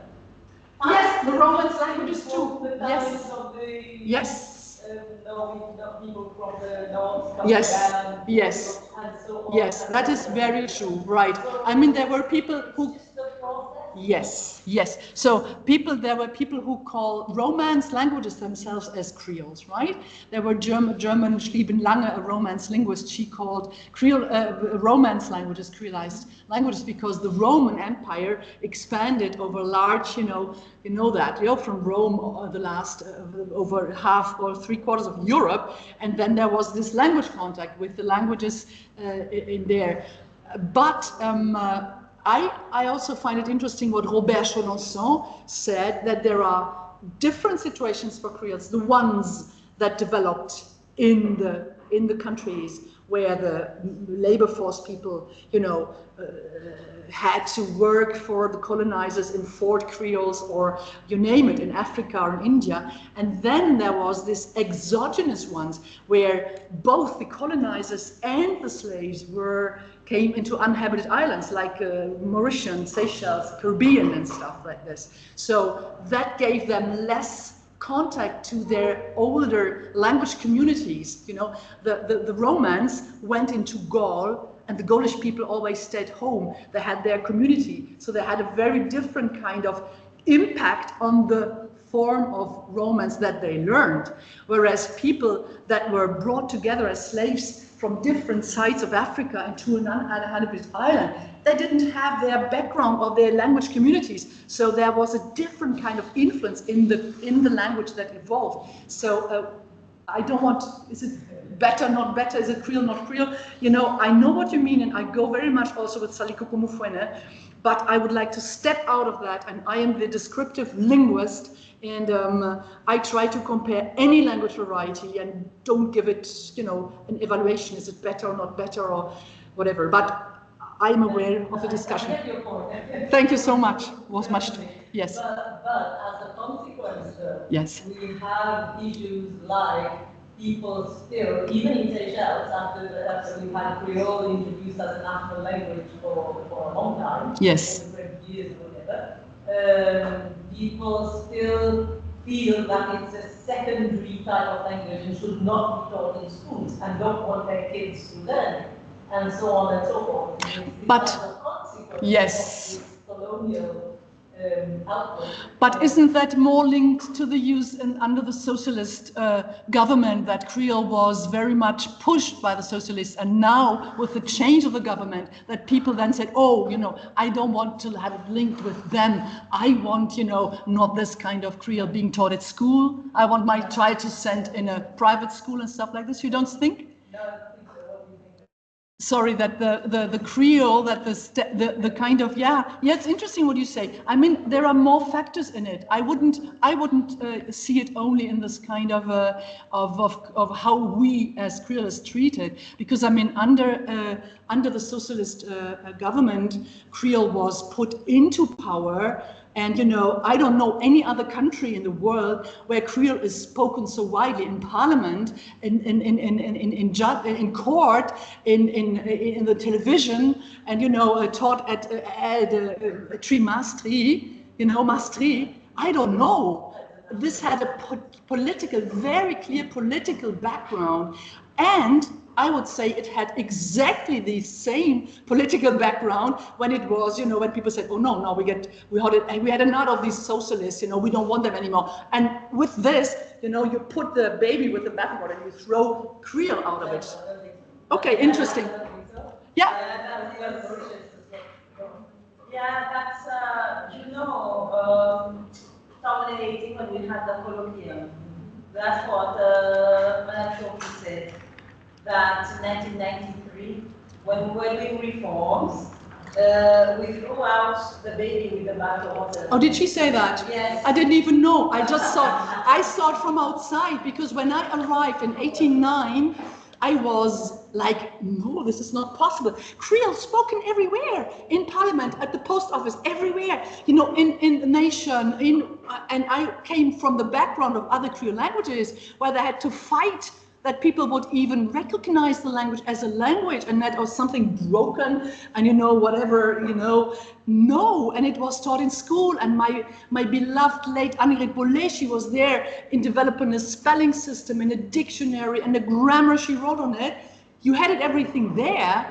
Yes, the Romance languages too. The Yes. Of the, yes. People from the north. Yes. Down, Yes. and so on. Yes, that is very true. Right. So I mean, there were people who. Yes, yes. So there were people who call Romance languages themselves as Creoles, right? There were German Schlieben Lange, a Romance linguist, she called Creole, Romance languages Creolized languages because the Roman Empire expanded over large, you know that, from Rome the last, over half or 3/4 of Europe, and then there was this language contact with the languages in there. But I also find it interesting what Robert Chenonceau said, that there are different situations for Creoles, the ones that developed in the countries where the labor force people, had to work for the colonizers in Fort Creoles or you name it, in Africa or in India. And then there was this exogenous ones where both the colonizers and the slaves came into uninhabited islands like Mauritius, Seychelles, Caribbean and stuff like this. So that gave them less contact to their older language communities. The Romans went into Gaul, and the Gaulish people always stayed home. They had their community, so they had a very different kind of impact on the form of Romance that they learned. Whereas people that were brought together as slaves from different sides of Africa into an uninhabited island, they didn't have their background or their language communities. So there was a different kind of influence in the language that evolved. So I don't want, is it better, not better? Is it Creole, not Creole? I know what you mean, and I go very much also with Saliko Komufwene, but I would like to step out of that, and I am the descriptive linguist, and I try to compare any language variety and don't give it, an evaluation. Is it better or not better or whatever? But I'm aware of the discussion. I get your point. Thank you so much. Was much. Yes. But as a consequence, yes. We have issues like people still, even in Seychelles, after we had Creole introduced as a national language for a long time, yes, 20 years or whatever, people still feel that it's a secondary type of language and should not be taught in schools and don't want their kids to learn it, and so on and so forth. But yes. Colonial output. But isn't that more linked to the use under the socialist government, that Creole was very much pushed by the socialists, and now with the change of the government, that people then said, oh, I don't want to have it linked with them. I want, not this kind of Creole being taught at school. I want my child to send in a private school and stuff like this. You don't think? No, I don't think so. What do you think? Sorry, that the Creole, that the kind of, it's interesting what you say. I mean, there are more factors in it. I wouldn't see it only in this kind of how we as Creoles treat it, because I mean, under the socialist government, Creole was put into power. And I don't know any other country in the world where Creole is spoken so widely in Parliament, in court, in the television, and taught at Trimastri, Mastri. I don't know. This had a very clear political background, and I would say it had exactly the same political background when it was, when people said, oh no, we had enough of these socialists, we don't want them anymore. And with this, you put the baby with the bathwater and you throw Creole out of it. Okay, interesting. Yeah. Yeah, that's, dominating when we had the colloquium. That's what Madame Chauky said. That in 1993, when we were doing reforms, we throw out the baby with the bathwater. Oh, did she say that? Yes. I didn't even know. I saw it from outside, because when I arrived in 1889, I was like, no, this is not possible. Creole spoken everywhere, in parliament, at the post office, everywhere, you know, in the nation, and I came from the background of other Creole languages where they had to fight that people would even recognize the language as a language, and that was something broken, and you know, whatever, you know, no, and it was taught in school, and my beloved late Annegret Bollet, she was there in developing a spelling system, and a dictionary, and a grammar she wrote on it. You had it everything there,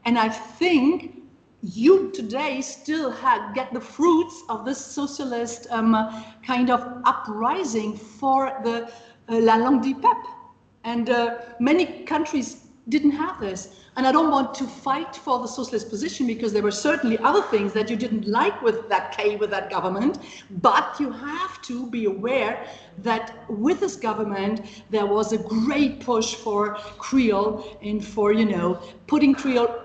and I think you today still get the fruits of this socialist kind of uprising for the la langue du peuple. And many countries didn't have this. And I don't want to fight for the socialist position, because there were certainly other things that you didn't like with that government. But you have to be aware that with this government, there was a great push for Creole and for, you know, putting Creole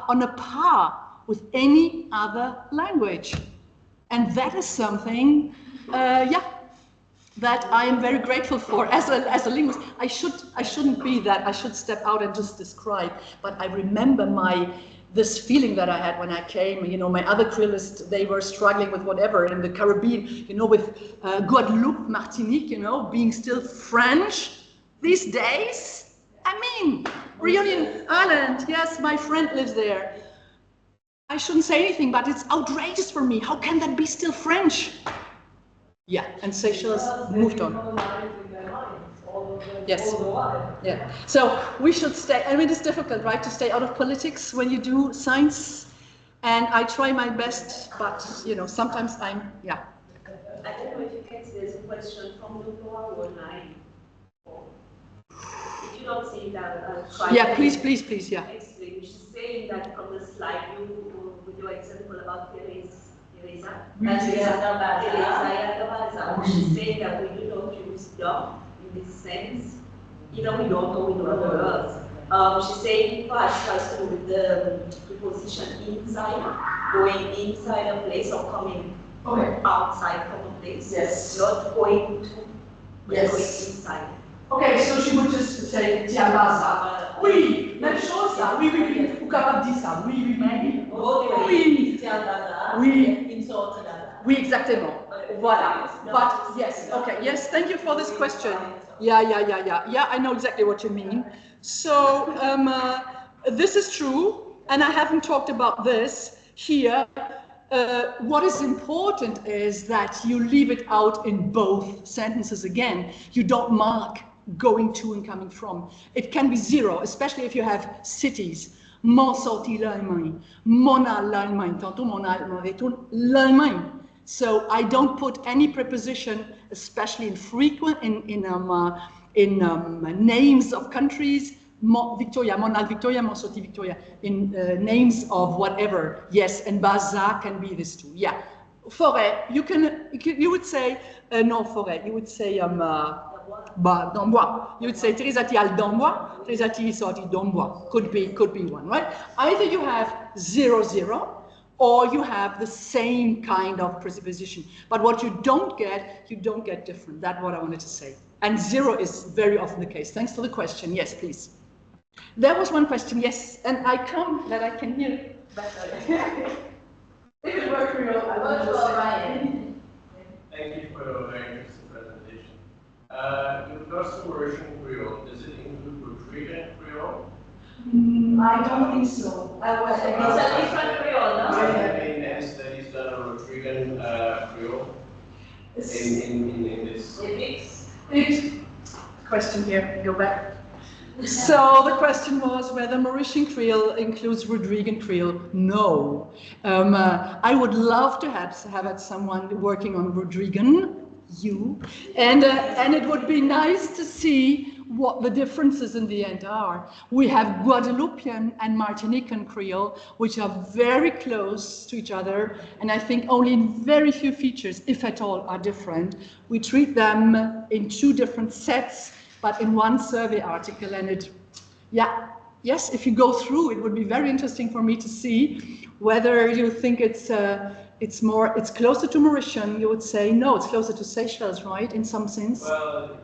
on a par with any other language. And that is something, that I am very grateful for as a linguist. I shouldn't be that. I should step out and just describe. But I remember this feeling that I had when I came. You know, my other Creolists, they were struggling with whatever in the Caribbean. You know, with Guadeloupe, Martinique. You know, being still French these days. I mean, Reunion Island. Yes, my friend lives there. I shouldn't say anything, but it's outrageous for me. How can that be still French? Yeah, and Seychelles moved on. Yes. Yeah. So we should stay. I mean, it's difficult, right, to stay out of politics when you do science. And I try my best, but you know, sometimes I don't know if you can see. There's a question from the floor online. If you don't see that, I'll try. Yeah, please, yeah. Explain. She's saying that from the slide, with your example about Teresa. She's saying that we do not use dumb in this sense. Either we don't or we know the words. She's saying past has to do with the preposition inside, going inside a place or coming outside from a place. Yes. Not going to, but yes. going inside. Okay, so she would just say, tiens, là, ça. Oui, même chose, ça. Oui, ou capable de dire ça. Oui. Oui, exactement. Voilà. But yes, okay, yes, thank you for this question. Yeah, I know exactly what you mean. So, this is true, and I haven't talked about this here. What is important is that you leave it out in both sentences again. You don't mark going to and coming from. It can be zero, especially if you have cities. M'en sorti l'Allemagne, mon a l'Allemagne, tantôt mon allemand retourne l'Allemagne. So I don't put any preposition, especially in names of countries. Victoria, mon al Victoria, mon sorti Victoria, in names of whatever. Yes, and Baza can be this too. Yeah, forêt. You would say no forêt. You would say d'Ambois. You would say Teresa ti al d'Ambois, Teresa ti sorti d'Ambois. Could be one, right? Either you have 0, or you have the same kind of preposition. But what you don't get different. That's what I wanted to say. And 0 is very often the case. Thanks for the question. Yes, please. There was one question, yes, and I come that I can hear better. If it were Creole, I would just say. Thank you for your very interesting presentation. The first version Creole, does it include Rodrigan Creole? I don't think so. It's a different Creole, no? Have there been any studies done on Rodrigan Creole in this? APiCS. Question here, go back. So the question was whether Mauritian Creole includes Rodrigan Creole. No. I would love to have had someone working on Rodrigan, and it would be nice to see what the differences in the end are. We have Guadeloupean and Martinican Creole, which are very close to each other, and I think only in very few features, if at all, are different. We treat them in 2 different sets, but in one survey article, and yes, if you go through, it would be very interesting for me to see whether you think it's closer to Mauritian. You would say no, it's closer to Seychelles, right? In some sense. Well,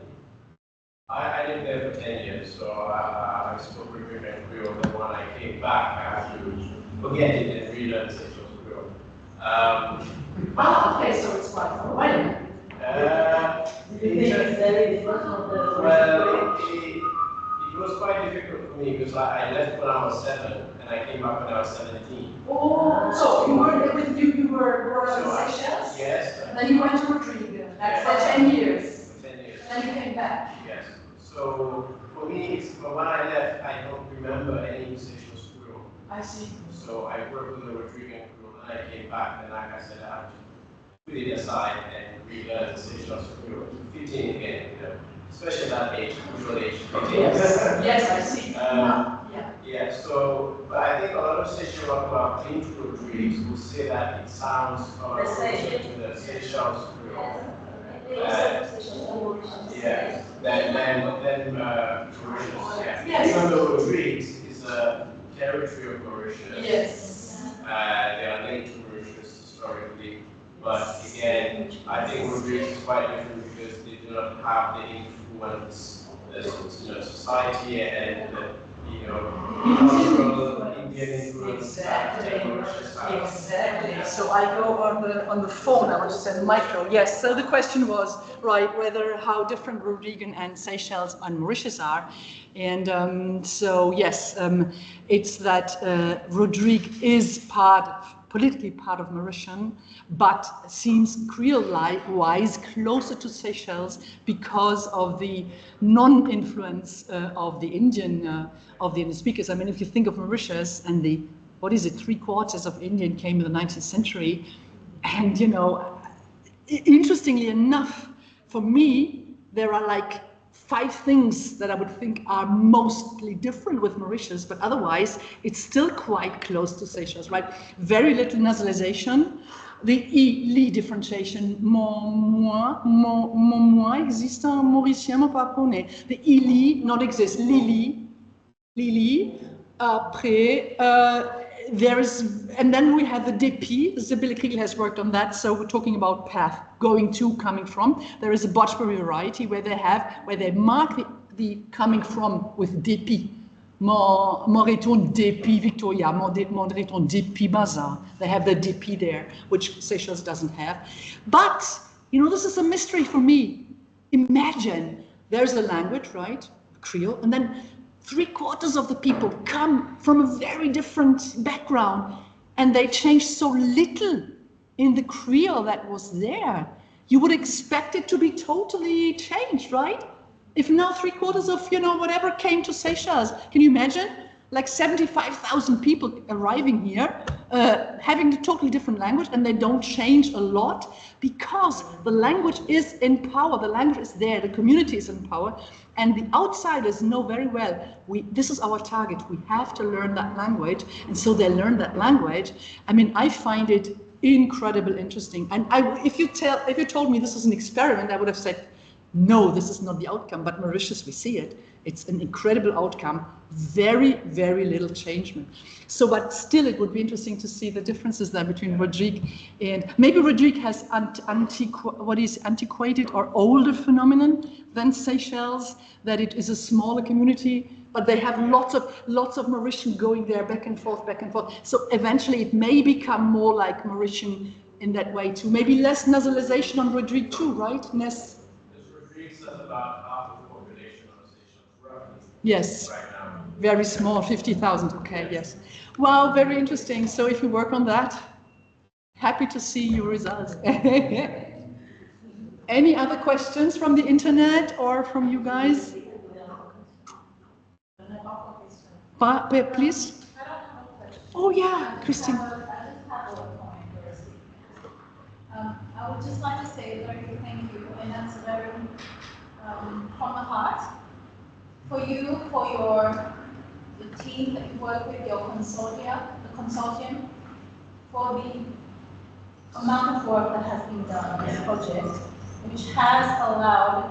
I lived there for 10 years, so I spoke Rodrigue and Creole. Then when I came back, I had to forget it and relearn Seychelles Creole. Okay, so it's quite far away. It's very different from the. Well, it was quite difficult for me because I left when I was 7 and I came back when I was 17. Oh, so you were in Seychelles? Yes. And then you went to Rodrigue. That's for 10 years. For 10 years. And then you came back. Yes. So for me, when I left, I don't remember any Seychelles Creole. I see. So I worked with the Rodrigue and Creole, and I came back, and like I said, I had to put it aside and relearn the Seychelles Creole to fit in again, you know, especially that age, crucial age. Yes, I see. Yeah, so, but I think a lot of Seychelles who have been to Rodrigue will say that it sounds closer to the Seychelles Creole. Yeah, then Mauritius, yeah. Yes. Even though Rodrigue is a territory of Mauritius. Yes. They are linked to Mauritius historically, but again, I think Rodrigue is quite different because they do not have the influence of society and cultural Indian influence that Mauritius has. Exactly. So I go on the phone. I want to send micro. Yes. So the question was right whether how different Rodrigue and Seychelles and Mauritius are, and so yes, it's that Rodrigue is politically part of Mauritian, but seems Creole-wise closer to Seychelles because of the non-influence of the Indian speakers. I mean, if you think of Mauritius and the, what is it, 3/4 of Indian came in the 19th century, and interestingly enough, for me, there are like 5 things that I would think are mostly different with Mauritius, but otherwise it's still quite close to Seychelles, right? Very little nasalization, the li differentiation, moi existe en mauricien, mon pas connaît. The li not exist, lili, après, there is, and then we have the dépit. Sibylle Kriegel has worked on that. So we're talking about path, going to, coming from. There is a Botchbury variety where they mark the coming from with dépit. Moreton dépit Victoria, Moreton dépit Bazar. They have the dépit there, which Seychelles doesn't have. But, this is a mystery for me. Imagine there's a language, right? Creole, and then 3/4 of the people come from a very different background, and they change so little in the Creole that was there. You would expect it to be totally changed, right? If now 3/4 of, whatever came to Seychelles, can you imagine? Like 75,000 people arriving here, having a totally different language, and they don't change a lot because the language is in power, the language is there, the community is in power, and the outsiders know very well, this is our target, we have to learn that language, and so they learn that language. I mean, I find it incredibly interesting, and if you told me this is an experiment, I would have said, no, this is not the outcome, but Mauritius, we see it. It's an incredible outcome, very, very little changement. So, but still it would be interesting to see the differences there between Rodrigue and, maybe Rodrigue has antiquated or older phenomenon than Seychelles, that it is a smaller community, but they have lots of Mauritian going there back and forth. So eventually it may become more like Mauritian in that way too. Maybe less nasalization on Rodrigue too, right? About half of the population of Seychelles, roughly. Yes. Right now. Very small, 50,000. Okay, yes. Wow, very interesting. So if you work on that, happy to see your results. Any other questions from the internet or from you guys? Please. Oh yeah, Christine. I would just like to say a very big thank you, and that's very from the heart for you, for the team that you work with, your consortium, for the amount of work that has been done on this project, which has allowed,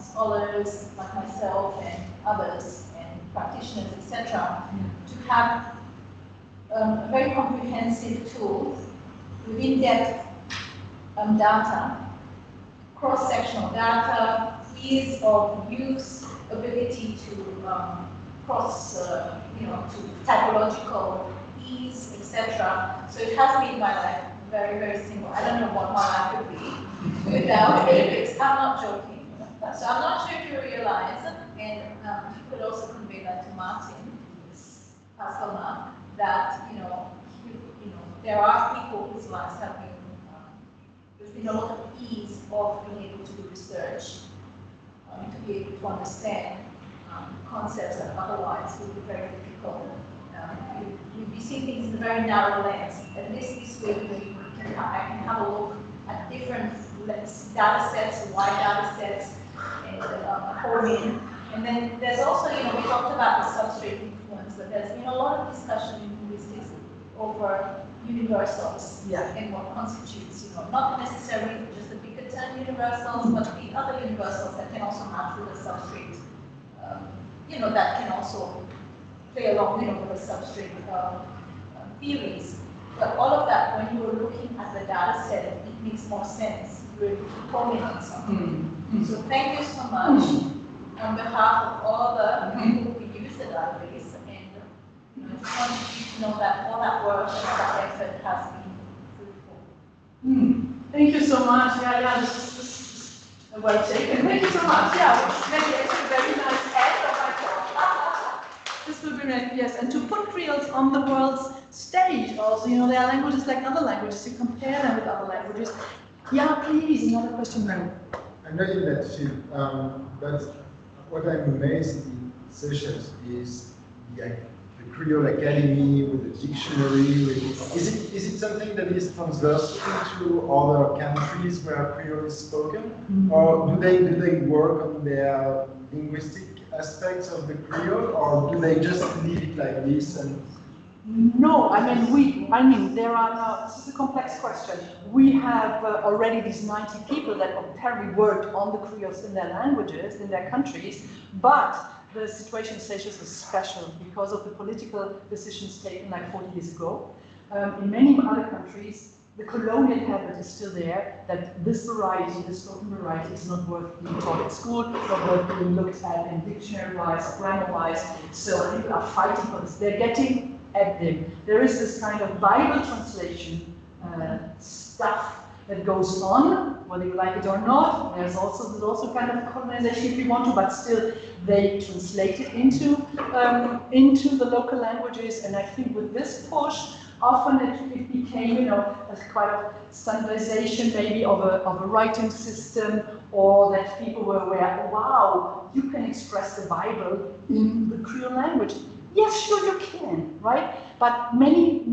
scholars like myself and others, and practitioners, etc., to have a very comprehensive tool with in-depth data, cross-sectional data, ease of use, ability to cross, to typological ease, etc. So it has made my life very, very simple. I don't know what my life would be without APiCS. I'm not joking. So I'm not sure if you realize, and you could also convey that to Martin, Pascal, that there are people whose lives have been there's been a lot of ease of being able to do research, to be able to understand concepts that otherwise would be very difficult. We see things in a very narrow lens. At least this way, I can have a look at different data sets, wide data sets, and home in. And then there's also, we talked about the substrate influence, but there's been a lot of discussion in linguistics over universals and what constitutes, not necessarily just the Pidgin universals, but the other universals that can also match with the substrate, that can also play along, with the substrate theories. But all of that, when you are looking at the data set, it makes more sense. You're able to comment on something. So thank you so much on behalf of all the people who use the database, and I just wanted you to know that all that work and all that effort has been fruitful. Thank you so much. This is well taken. Thank you so much. Maybe it's a very nice end of my talk. This will be nice, yes. And to put Creoles on the world's stage also, there are languages like other languages, to compare them with other languages. Yeah, please, another question. I'm not in that field, but what I'm amazed in Seychelles is the Creole Academy with the dictionary. Is it something that is transversal to other countries where Creole is spoken, or do they work on their linguistic aspects of the Creole, or do they just leave it like this? And no, there are now, this is a complex question. We have already these 90 people that apparently worked on the Creoles in their languages, in their countries, but the situation in Seychelles is special because of the political decisions taken like 40 years ago. In many other countries, the colonial habit is still there, that this variety, this spoken variety, is not worth being taught at school, not worth being looked at in dictionary-wise, grammar-wise. So people are fighting for this. They're getting at them. There is this kind of Bible translation stuff that goes on, whether you like it or not. There's also kind of colonization if you want to, but still they translate it into the local languages. And I think with this push, often it became, a quite of standardization maybe of a writing system, or that people were aware, wow, you can express the Bible in the Creole language. Yes, sure you can, right? But many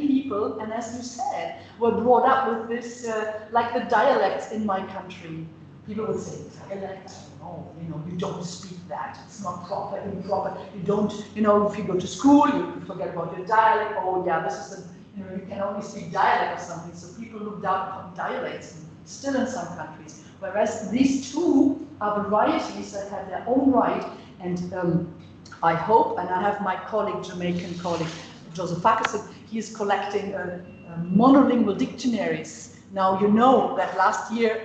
people, and as you said, were brought up with this, like the dialects in my country. People would say, dialect, no, you don't speak that. It's not proper, improper. You don't, if you go to school, you forget about your dialect. Oh yeah, this is you can only speak dialect or something. So people look down upon dialects, still in some countries. Whereas these two are varieties that have their own right, and I hope, and I have my Jamaican colleague, Joseph Atkinson, he is collecting monolingual dictionaries. Now, you know that last year,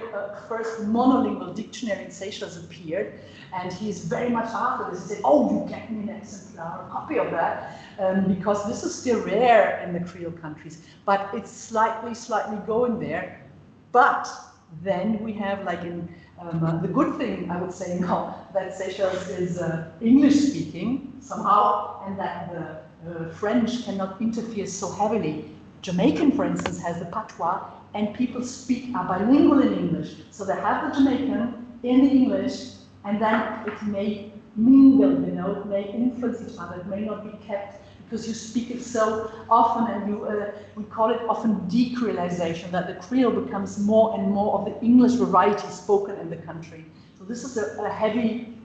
first monolingual dictionary in Seychelles appeared, and he is very much after this. He said, oh, you get me an exemplar, a copy of that, because this is still rare in the Creole countries, but it's slightly going there. But then we have, like in the good thing, I would say now, that Seychelles is English-speaking somehow, and that the French cannot interfere so heavily. Jamaican, for instance, has the patois, and people are bilingual in English. So they have the Jamaican in the English, and then it may mingle, it may influence each other, it may not be kept, because you speak it so often, and we call it often decreolization, that the Creole becomes more and more of the English variety spoken in the country. So this is a heavy,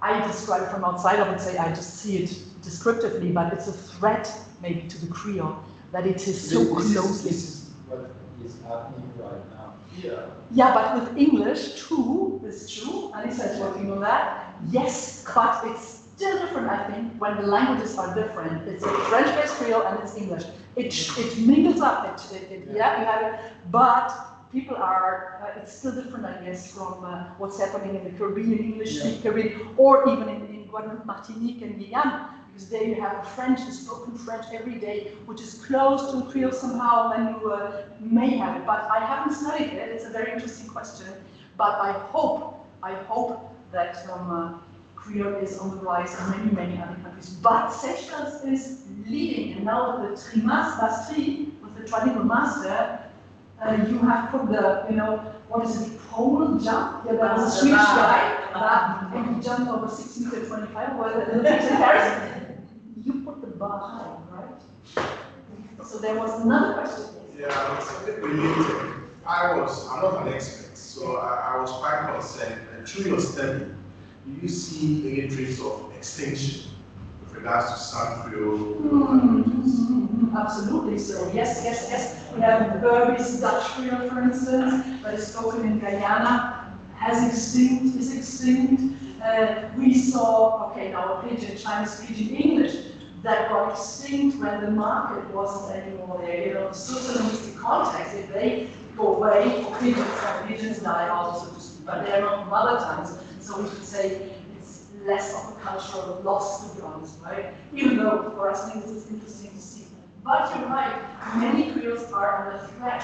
I describe it from outside, I would say I just see it descriptively, but it's a threat maybe to the Creole, that it is so closely. This is what is happening right now here. Yeah, but with English too, it's true, Anissa is working on that. Yes, but it's still different, I think, when the languages are different. It's a French-based Creole and it's English. It mingles up, yeah, you have it, but people are, it's still different, I guess, from what's happening in the Caribbean, English-speaking Caribbean, or even in Guadeloupe, Martinique, and Guyana, because there you have a French, spoken French every day, which is close to Creole somehow, and you may have it. But I haven't studied it. It's a very interesting question. But I hope that Creole is on the rise in many, many other countries. But Seychelles is leading, and now with the trimestre, with the trilingual master, you have put the, what is it, pole jump? Yeah, there was a Swedish guy, and he jumped over 6 meters 25, well, the Olympics in Paris. You put the bar high, right? So there was another question. Yeah, it's a bit related. I'm not an expert, so I was quite concerned. Through your study, do you see any trace of extinction with regards to some Creole languages? Absolutely. So yes. We have Berbice Dutch Creole, for instance, that is spoken in Guyana, is extinct. We saw, now Pidgin, Chinese Pidgin English, that got extinct when the market wasn't anymore there. The sociolinguistic context, if they go away, for pigeons die out, so to speak, but they're not mother tongues, so we could say it's less of a cultural loss, to be honest, right? Even though for us linguists it's interesting to see. But you're right, many Creoles are under threat.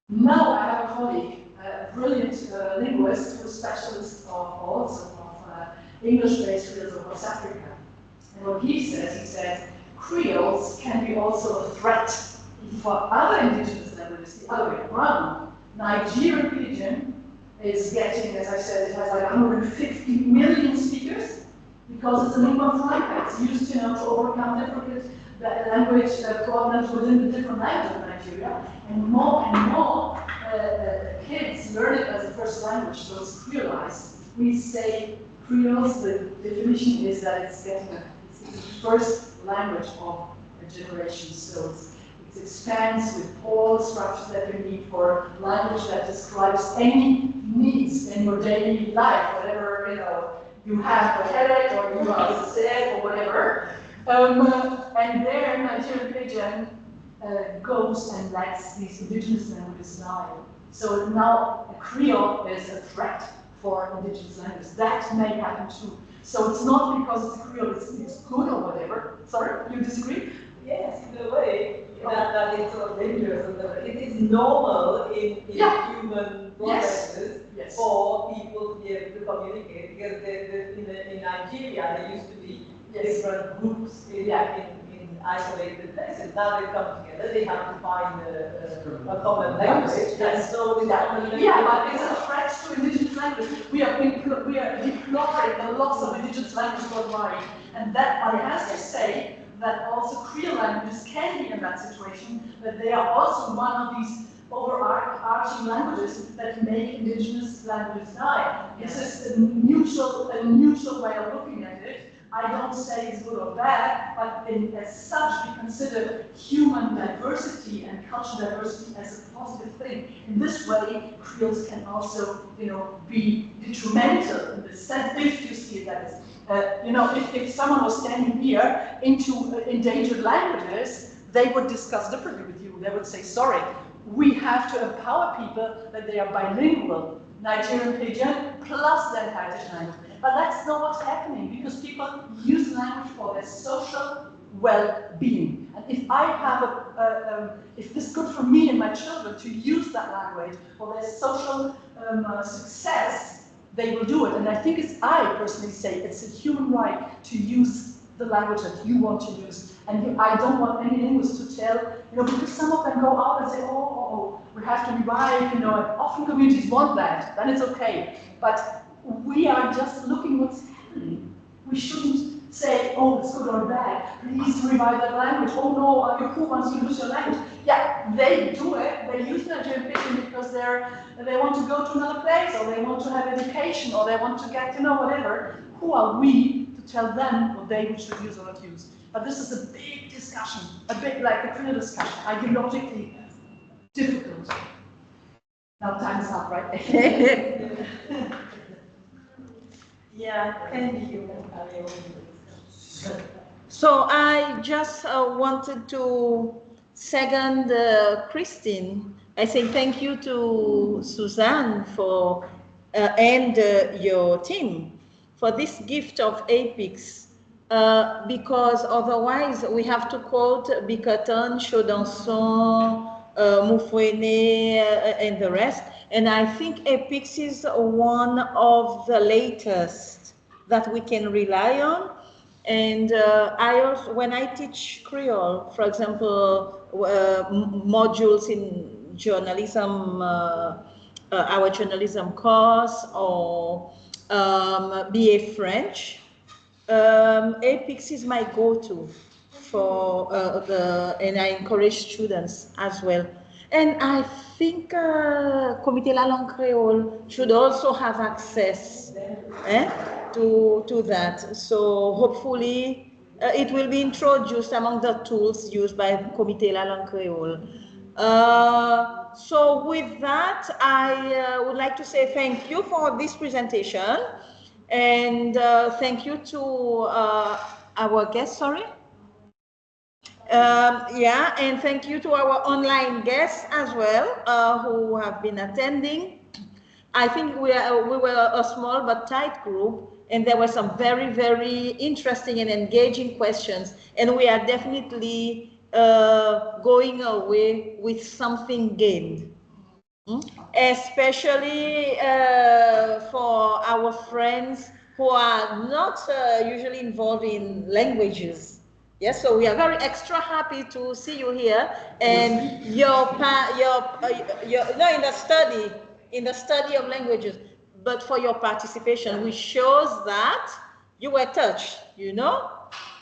Now I have a colleague, a brilliant linguist who is specialist of English-based Creoles of West Africa. And what he says, Creoles can be also a threat for other indigenous languages, the other way around. Nigerian Pidgin is getting, as I said, it has like 150 million speakers because it's a lingua franca. It's used, to overcome different language problems within the different languages of Nigeria. And more kids learn it as a first language, so it's creolized. We say Creoles, the definition is that it's getting it's the first language of a generation. So it expands with all structures that you need for language that describes any needs in your daily life, whatever you have a headache or you are sick or whatever. And there, Nigerian Pidgin goes and lets these indigenous languages die. So now a Creole is a threat for indigenous languages. That may happen too. So it's not because it's a Creole, it's good or whatever. Sorry, you disagree? Yes, in a way, that it's so dangerous. It is normal in human processes for people to be able to communicate, because in Nigeria there used to be different groups in isolated places. Now they come together, they have to find a common language, and so but it's a threat to indigenous language. We are deploring the loss of indigenous language worldwide, and that I have to say that also Creole languages can be in that situation, that they are also one of these overarching languages that make indigenous languages die. It's just a neutral way of looking at it. I don't say it's good or bad, but as such, we consider human diversity and cultural diversity as a positive thing. In this way, Creoles can also, be detrimental in the sense, if you see it that is. If someone was standing here into endangered languages, they would discuss differently with you. They would say, sorry, we have to empower people that they are bilingual, Nigerian Pidgin plus the heritage language. But that's not what's happening, because people use language for their social well-being. And if I have if it's good for me and my children to use that language for their social success, they will do it. And I think I personally say it's a human right to use the language that you want to use. And I don't want any linguist to tell, because some of them go out and say, oh, we have to revise, and often communities want that, then it's okay. But we are just looking what's happening. We shouldn't say, oh, it's good or bad. Please revive that language. Oh no, your crew wants you to lose your language. Yeah, they do it. They use Nigerian Pidgin because they want to go to another place, or they want to have education, or they want to get, whatever. Who are we to tell them what they should use or not use? But this is a big discussion, a bit like the Creole discussion, ideologically difficult. Now time's up, right? Yeah, thank you. So I just wanted to second Christine. I say thank you to Susanne for and your team for this gift of APiCS, because otherwise we have to quote Bickerton, Chaudanson, Moufouenet, and the rest. And I think APiCS is one of the latest that we can rely on. And I also, when I teach Creole, for example, modules in journalism, our journalism course, or BA French, APiCS is my go-to for and I encourage students as well. And I think Comité La Langue Créole should also have access to that. So hopefully it will be introduced among the tools used by Comité La Langue Créole. So with that, I would like to say thank you for this presentation. And thank you to our guest, sorry. Yeah, and thank you to our online guests as well, who have been attending. I think we were a small but tight group, and there were some very, very interesting and engaging questions, and we are definitely going away with something gained. Especially for our friends who are not usually involved in languages. Yes, so we are very extra happy to see you here, and your no, in the study of languages, but for your participation, which shows that you were touched, you know.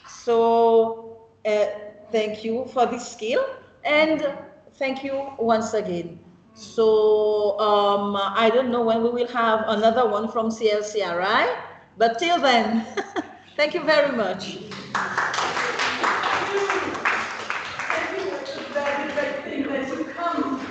So thank you for this skill, and thank you once again. So I don't know when we will have another one from CLCRI, but till then, thank you very much.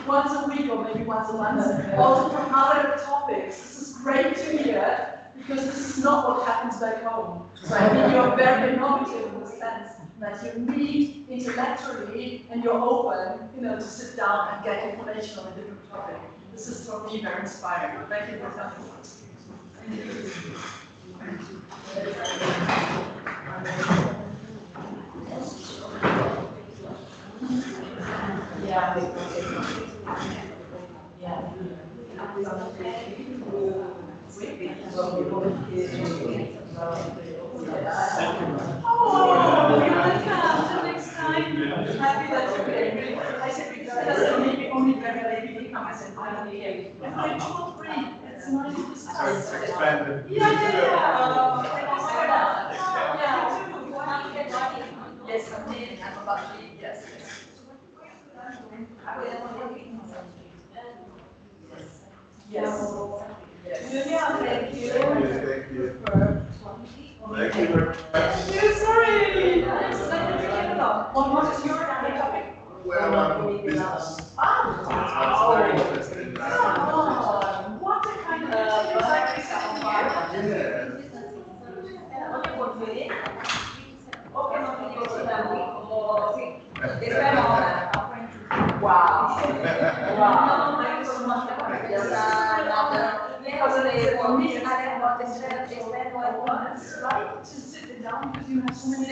Once a week or maybe once a month, also from other topics. This is great to hear, because this is not what happens back home. So I think you're very innovative in the sense that you meet intellectually and you're open, to sit down and get information on a different topic. This is for me very inspiring. Thank you for coming. Thank you. Yeah. Oh, you're welcome. Till next time. Happy that you came. I said, because maybe only very late come. I said, I don't care. If I told free, it's nice to discuss. Yeah. Yes, I'm about to leave. Yes. Yes. Yeah, thank you. Thank you. Thank you very much. Thank you, sorry. What is your topic? Well, business. Oh, I'm very interested in that. what a kind of Wow. Thank you so much for coming. Because it is for me, I don't want to sit down because you have so many